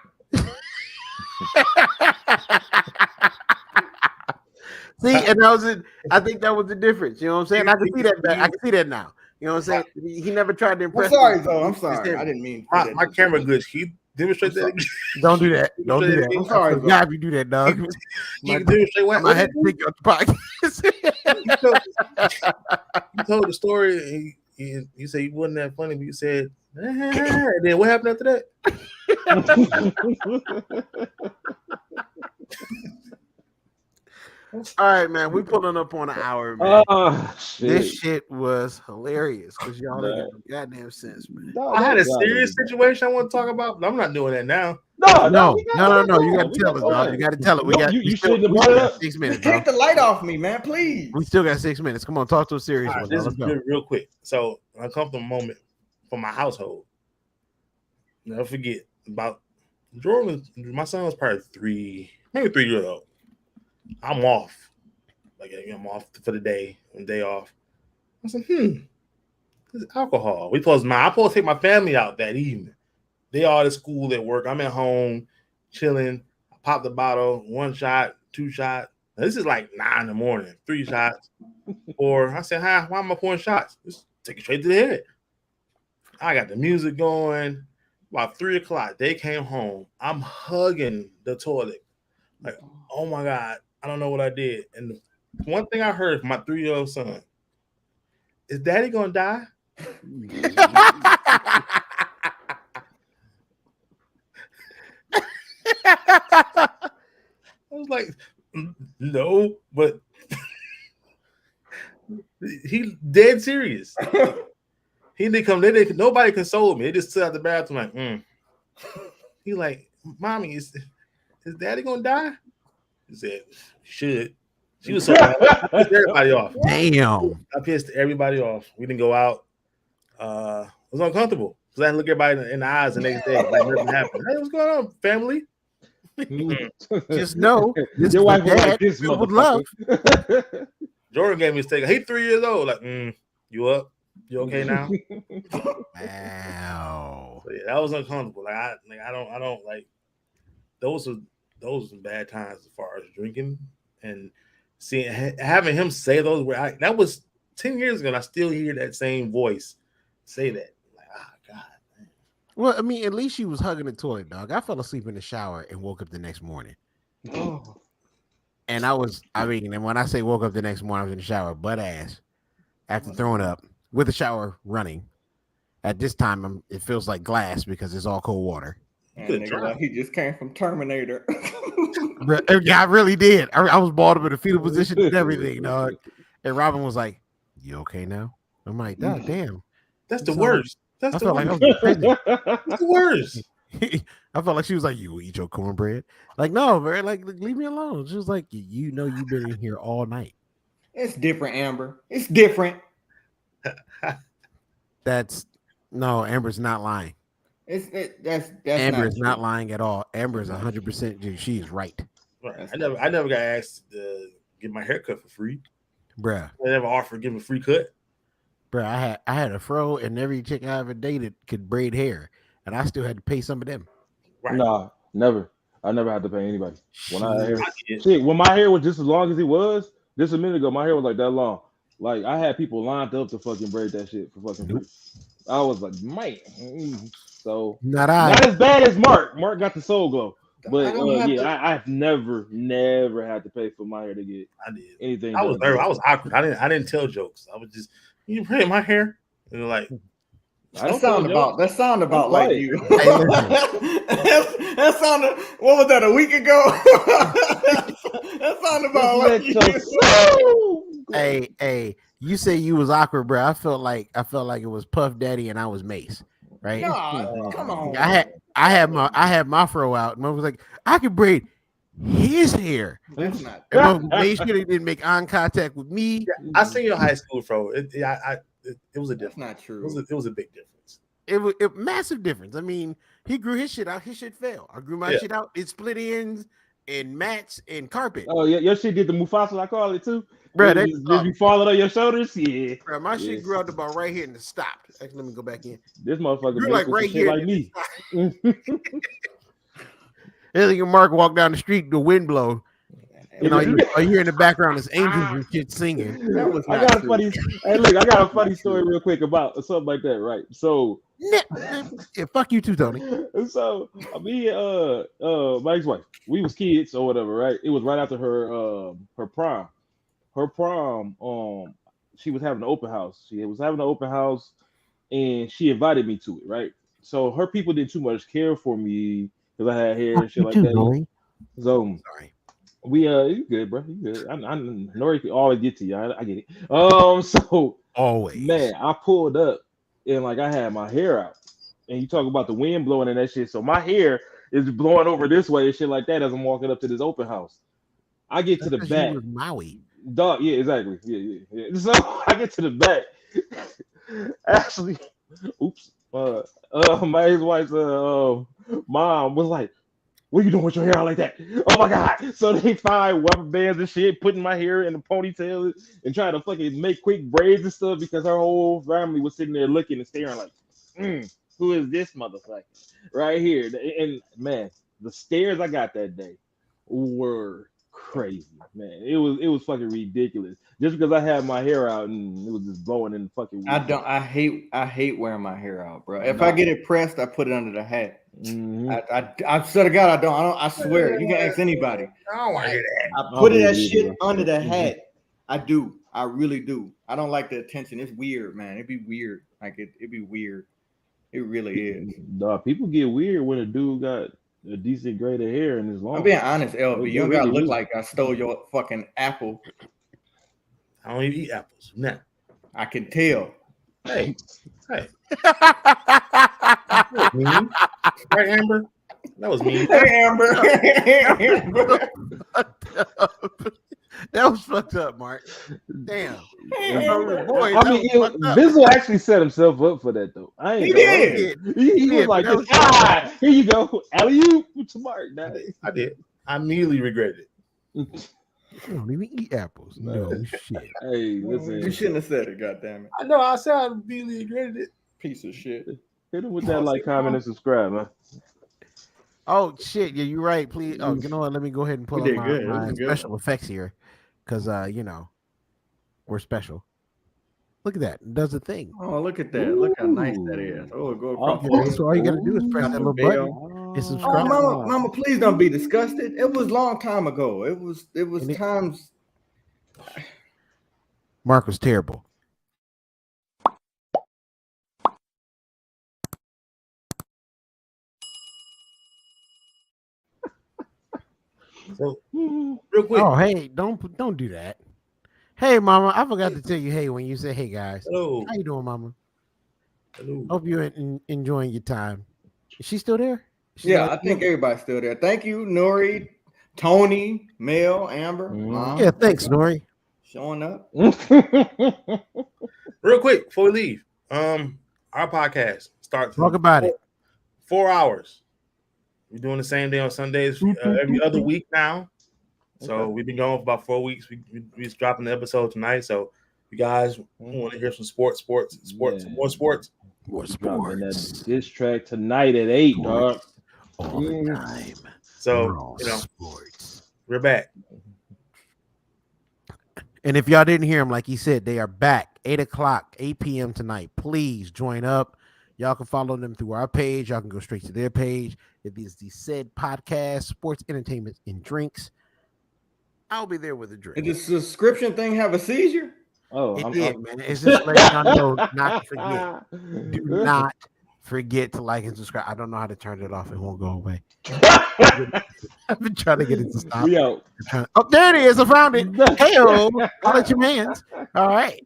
Speaker 4: See, and that was it. I think that was the difference. You know what I'm saying? I can see that. I can see that now. You know what I'm saying? He never tried to
Speaker 2: I'm
Speaker 4: impress.
Speaker 2: sorry,
Speaker 4: me.
Speaker 2: though. I'm sorry. I didn't mean
Speaker 3: my camera glitch. Can you demonstrate that again?
Speaker 4: Don't do that. Don't do that.
Speaker 2: I'm sorry, bro.
Speaker 4: God, if you do that, dog.
Speaker 3: Can you demonstrate what?
Speaker 4: I had to take you off the podcast.
Speaker 3: You told the story. And you said you wasn't that funny, but you said, and then what happened after that?
Speaker 4: All right, man. We pulling up on an hour, man.
Speaker 6: Shit.
Speaker 4: This shit was hilarious because y'all ain't got no goddamn sense, man.
Speaker 3: I had a serious situation I want to talk about, but I'm not doing that now.
Speaker 4: No. You got to tell us, dog. You got to tell it. We got.
Speaker 6: You
Speaker 4: still,
Speaker 6: shouldn't
Speaker 4: we
Speaker 6: have
Speaker 4: still
Speaker 6: brought it
Speaker 4: got
Speaker 6: up.
Speaker 4: 6 minutes,
Speaker 2: Take
Speaker 4: bro.
Speaker 2: the light off me, man, please.
Speaker 4: We still got 6 minutes. Come on, talk to a serious
Speaker 3: All right,
Speaker 4: one.
Speaker 3: this
Speaker 4: Let's
Speaker 3: is
Speaker 4: go.
Speaker 3: real quick. So, an uncomfortable moment for my household. Never forget about Jordan. My son was probably 3 years old. I'm off. Like, I'm off for the day, one day off. I said, this is alcohol. I supposed to take my family out that evening. They all at school, at work. I'm at home, chilling. I popped the bottle, 1 shot, 2 shots. Now, this is like 9 in the morning, 3 shots. Or I said, why am I pouring shots? Just take it straight to the head. I got the music going. About 3 o'clock, they came home. I'm hugging the toilet. Like, oh my God, I don't know what I did. And the one thing I heard from my 3-year-old son, is daddy gonna die? I was like, no, but he dead serious. He didn't come. Nobody consoled me. They just stood out the bathroom like, He like, mommy, is daddy gonna die? He said, should. She was so mad. I pissed everybody off.
Speaker 4: Damn.
Speaker 3: I pissed everybody off. We didn't go out. It was uncomfortable because I had to look everybody in the eyes the next day. Like nothing happened. Hey, what's going on, family?
Speaker 4: Just know this
Speaker 6: Your wife
Speaker 4: was
Speaker 6: was
Speaker 4: dad
Speaker 6: like this
Speaker 4: filled with love.
Speaker 3: Jordan gave me a steak. He's 3 years old. Like, you up? You okay now?
Speaker 4: Wow.
Speaker 3: So, yeah, that was uncomfortable. Like I don't like those are some bad times as far as drinking and seeing having him say those words. That was 10 years ago, and I still hear that same voice say that. Like, God. Man.
Speaker 4: Well, I mean, at least she was hugging the toilet, dog. I fell asleep in the shower and woke up the next morning. And and when I say woke up the next morning, I was in the shower, butt ass, after throwing up with the shower running. At this time, it feels like glass because it's all cold water.
Speaker 2: Nigga, like he just came from Terminator.
Speaker 4: Yeah, I really did. I was balled up in a fetal position and everything, dog. And Robin was like, "You okay now?" I'm like, "God damn."
Speaker 3: That's the worst.
Speaker 4: I felt like I was in prison.
Speaker 3: That's the worst.
Speaker 4: I felt like she was like, "You will eat your cornbread." Like, no, man. Like, leave me alone. She was like, "You know, you've been in here all night."
Speaker 2: It's different, Amber. It's different.
Speaker 4: No, Amber's not lying.
Speaker 2: That's
Speaker 4: Amber is not lying at all. Amber is 100%. She is right.
Speaker 3: Right. I never got asked to get my hair cut for free.
Speaker 4: Bruh.
Speaker 3: I never offered to give a free cut.
Speaker 4: Bruh, I had a fro, and every chick I ever dated could braid hair, and I still had to pay some of them.
Speaker 3: Right.
Speaker 6: Nah, never. I never had to pay anybody. When
Speaker 3: did.
Speaker 6: when my hair was just as long as it was, just a minute ago, my hair was like that long. Like I had people lined up to fucking braid that shit for fucking free. I was like, man. So
Speaker 4: Not
Speaker 6: not as bad as Mark. Mark got the soul glow. But
Speaker 2: I
Speaker 6: I've never had to pay for my hair to get
Speaker 3: I did.
Speaker 6: anything.
Speaker 3: I was
Speaker 6: done.
Speaker 3: nervous. I was awkward. I didn't tell jokes. I was just, you braid my hair. And they're like,
Speaker 2: That sound about
Speaker 6: I'm
Speaker 2: like
Speaker 6: quiet.
Speaker 2: you. that sounded. What was that? A week ago? that sounded about like you.
Speaker 4: Hey, you say you was awkward, bro. I felt like it was Puff Daddy and I was Mace, right?
Speaker 2: No, come on.
Speaker 4: I had my fro out, and I was like, I could braid his hair.
Speaker 2: That's not.
Speaker 4: And made sure they didn't make eye contact with me.
Speaker 3: I seen your high school, bro. It was a
Speaker 2: That's
Speaker 3: difference.
Speaker 2: not true.
Speaker 3: It was a big difference.
Speaker 4: It was a massive difference. I mean, he grew his shit out. His shit fell. I grew my shit out. It split ends and mats and carpet.
Speaker 6: Oh yeah, your shit did the Mufasa, I call it too.
Speaker 4: Bro,
Speaker 6: did you fall on your shoulders? Yeah.
Speaker 4: Bro, my shit grew out about right here and it stopped. Actually, let me go back in.
Speaker 6: This motherfucker
Speaker 4: Grew
Speaker 6: makes
Speaker 4: like right here.
Speaker 6: like me.
Speaker 4: Then Mark walk down the street, the wind blow. You know, you hear in the background this angels and shit singing.
Speaker 2: That was
Speaker 6: I
Speaker 2: not
Speaker 6: got a
Speaker 2: true.
Speaker 6: funny. Hey, look, I got a funny story real quick about something like that, right? So,
Speaker 4: Yeah, fuck you too, Tony.
Speaker 6: so me and my ex-wife, we was kids or whatever, right? It was right after her prom. Her prom, she was having an open house. She was having an open house, and she invited me to it, right? So her people didn't too much care for me because I had hair and shit like that. So
Speaker 4: Sorry.
Speaker 6: we you good, bro? You good? I Nori can always get to you. I get it. So
Speaker 4: Always.
Speaker 6: man, I pulled up and like I had my hair out, and you talk about the wind blowing and that shit. So my hair is blowing over this way and shit like that as I'm walking up to this open house. I get to the back.
Speaker 4: Maui.
Speaker 6: Dog, yeah, exactly. Yeah. So I get to the back. Actually, oops. My ex-wife's mom was like, "What are you doing with your hair out like that?" Oh my god! So they find rubber bands and shit, putting my hair in a ponytail and trying to fucking make quick braids and stuff because her whole family was sitting there looking and staring like, "Who is this motherfucker right here?" And man, the stares I got that day were crazy, man. It was fucking ridiculous. Just because I had my hair out and it was just blowing in the fucking wind.
Speaker 2: I hate wearing my hair out, bro. If I get it pressed, I put it under the hat.
Speaker 6: Mm-hmm.
Speaker 2: I swear to God, I don't. I swear. You can ask anybody.
Speaker 3: I don't want to hear that.
Speaker 2: I put that shit under the hat. I do. I really do. I don't like the attention. It's weird, man. It'd be weird. Like it'd be weird. It really is.
Speaker 6: Dog, people get weird when a dude got a decent grade of hair in his long.
Speaker 2: I'm being honest, LB.
Speaker 6: They
Speaker 2: You don't gotta
Speaker 6: really
Speaker 2: look
Speaker 6: do.
Speaker 2: like I stole your fucking apple.
Speaker 3: I don't even eat apples. Nah.
Speaker 2: I can tell.
Speaker 3: Hey. Mean. Right, Amber? That was mean.
Speaker 2: Hey, Amber.
Speaker 4: That was fucked up, Mark. Damn. Boy,
Speaker 6: I mean, Bizzle actually set himself up for that though. I ain't
Speaker 2: He
Speaker 6: gonna
Speaker 2: did.
Speaker 6: lie. He was like, here you go, alley-oop to Mark. Now,
Speaker 3: I did. I immediately regretted it.
Speaker 4: You don't even eat apples. No shit.
Speaker 6: Hey,
Speaker 2: You
Speaker 6: listen,
Speaker 2: shouldn't have said it, goddammit.
Speaker 3: I know. I said I immediately regretted it.
Speaker 2: Piece of shit.
Speaker 6: hit him with that like, comment, and subscribe, man.
Speaker 4: Oh shit, yeah, you're right. Please. Oh, you know what? Let me go ahead and pull
Speaker 2: We
Speaker 4: up
Speaker 2: did
Speaker 4: my,
Speaker 2: good.
Speaker 4: my
Speaker 2: We did good.
Speaker 4: special effects here, because you know, we're special. Look at that. It does a thing.
Speaker 2: Oh, look at that. Look how nice that is. Oh, go across.
Speaker 4: Okay, so all you gotta do is press that little button and
Speaker 2: Oh,
Speaker 4: subscribe.
Speaker 2: mama, please don't be disgusted. It was a long time ago. It was
Speaker 4: And it-
Speaker 2: times.
Speaker 4: Mark was terrible.
Speaker 3: So, real quick.
Speaker 4: Oh, hey, don't do that. Hey, mama, I forgot to tell you. Hey, when you say, "Hey, guys,"
Speaker 3: Hello.
Speaker 4: how you doing, mama?
Speaker 3: Hello.
Speaker 4: Hope you're enjoying your time. Is she still there?
Speaker 2: Yeah, I think everybody's still there. Thank you, Nori, Tony, Mel, Amber, Mom,
Speaker 4: Yeah, thanks, Nori.
Speaker 2: showing up.
Speaker 3: Real quick before we leave, our podcast starts
Speaker 4: Talk about it.
Speaker 3: 4 hours. We're doing the same day on Sundays every other week now. So we've been going for about 4 weeks. We just dropping the episode tonight. So you guys want to hear some sports,
Speaker 6: Yeah.
Speaker 3: some more sports.
Speaker 4: More
Speaker 6: Dropping
Speaker 4: sports.
Speaker 6: that diss track tonight at 8, dog.
Speaker 4: All the time.
Speaker 3: So
Speaker 4: Raw Sports.
Speaker 3: we're back.
Speaker 4: And if y'all didn't hear him, like he said, they are back 8 p.m. tonight. Please join up. Y'all can follow them through our page. Y'all can go straight to their page. It is the Said Podcast, Sports, Entertainment, and Drinks. I'll be there with a drink.
Speaker 2: Did the subscription thing have a seizure?
Speaker 6: Oh,
Speaker 4: It did, man. It's just letting y'all know not to forget. Do not forget to like and subscribe. I don't know how to turn it off. It won't go away. I've been trying to get it to stop.
Speaker 6: We out.
Speaker 4: Oh, there it is. I found it. Hey-o. I'll let your mans. All right.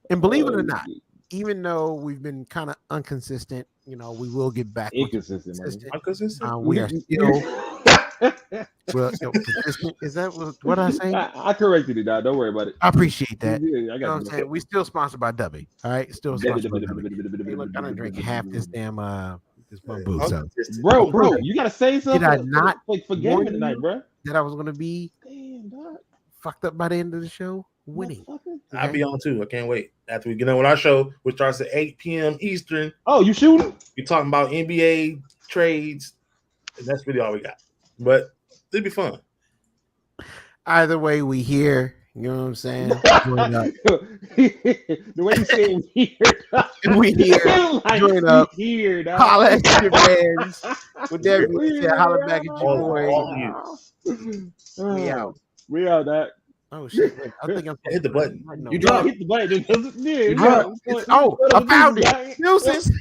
Speaker 4: And believe it or not, even though we've been kind of inconsistent, we will get back.
Speaker 6: Inconsistent, man.
Speaker 3: Inconsistent.
Speaker 4: We are still consistent. Is that what I say?
Speaker 6: I corrected it, dog. Don't worry about it.
Speaker 4: I appreciate that.
Speaker 6: Yeah, I
Speaker 4: You know what
Speaker 6: got
Speaker 4: I'm saying? We still sponsored by Dubby. All right, still sponsored by Dubby. Hey, look, I done drink half this damn this my boots up.
Speaker 6: Bro, you gotta say something.
Speaker 4: Did I not
Speaker 6: for gaming tonight, bro?
Speaker 4: That I was gonna be
Speaker 6: Damn, dog.
Speaker 4: fucked up by the end of the show, winning.
Speaker 3: I'll be on too. I can't wait. After we get on with our show, which starts at 8 p.m. Eastern.
Speaker 6: Oh, you shooting?
Speaker 3: We're talking about NBA trades, and that's really all we got. But it'll be fun.
Speaker 4: Either way, we here. You know what I'm saying? Join up.
Speaker 6: The way you say it,
Speaker 4: We here.
Speaker 6: like,
Speaker 4: Join up.
Speaker 6: Here, dog.
Speaker 4: Holla at your fans. With that being said, holla back at your
Speaker 3: All
Speaker 4: boys.
Speaker 3: you.
Speaker 4: We out.
Speaker 6: We out, dog.
Speaker 4: Oh shit! Wait, I think I'm
Speaker 3: Hit the button.
Speaker 4: No.
Speaker 2: You dropped.
Speaker 6: Hit the button. Yeah,
Speaker 4: Oh, I found it. Deuces.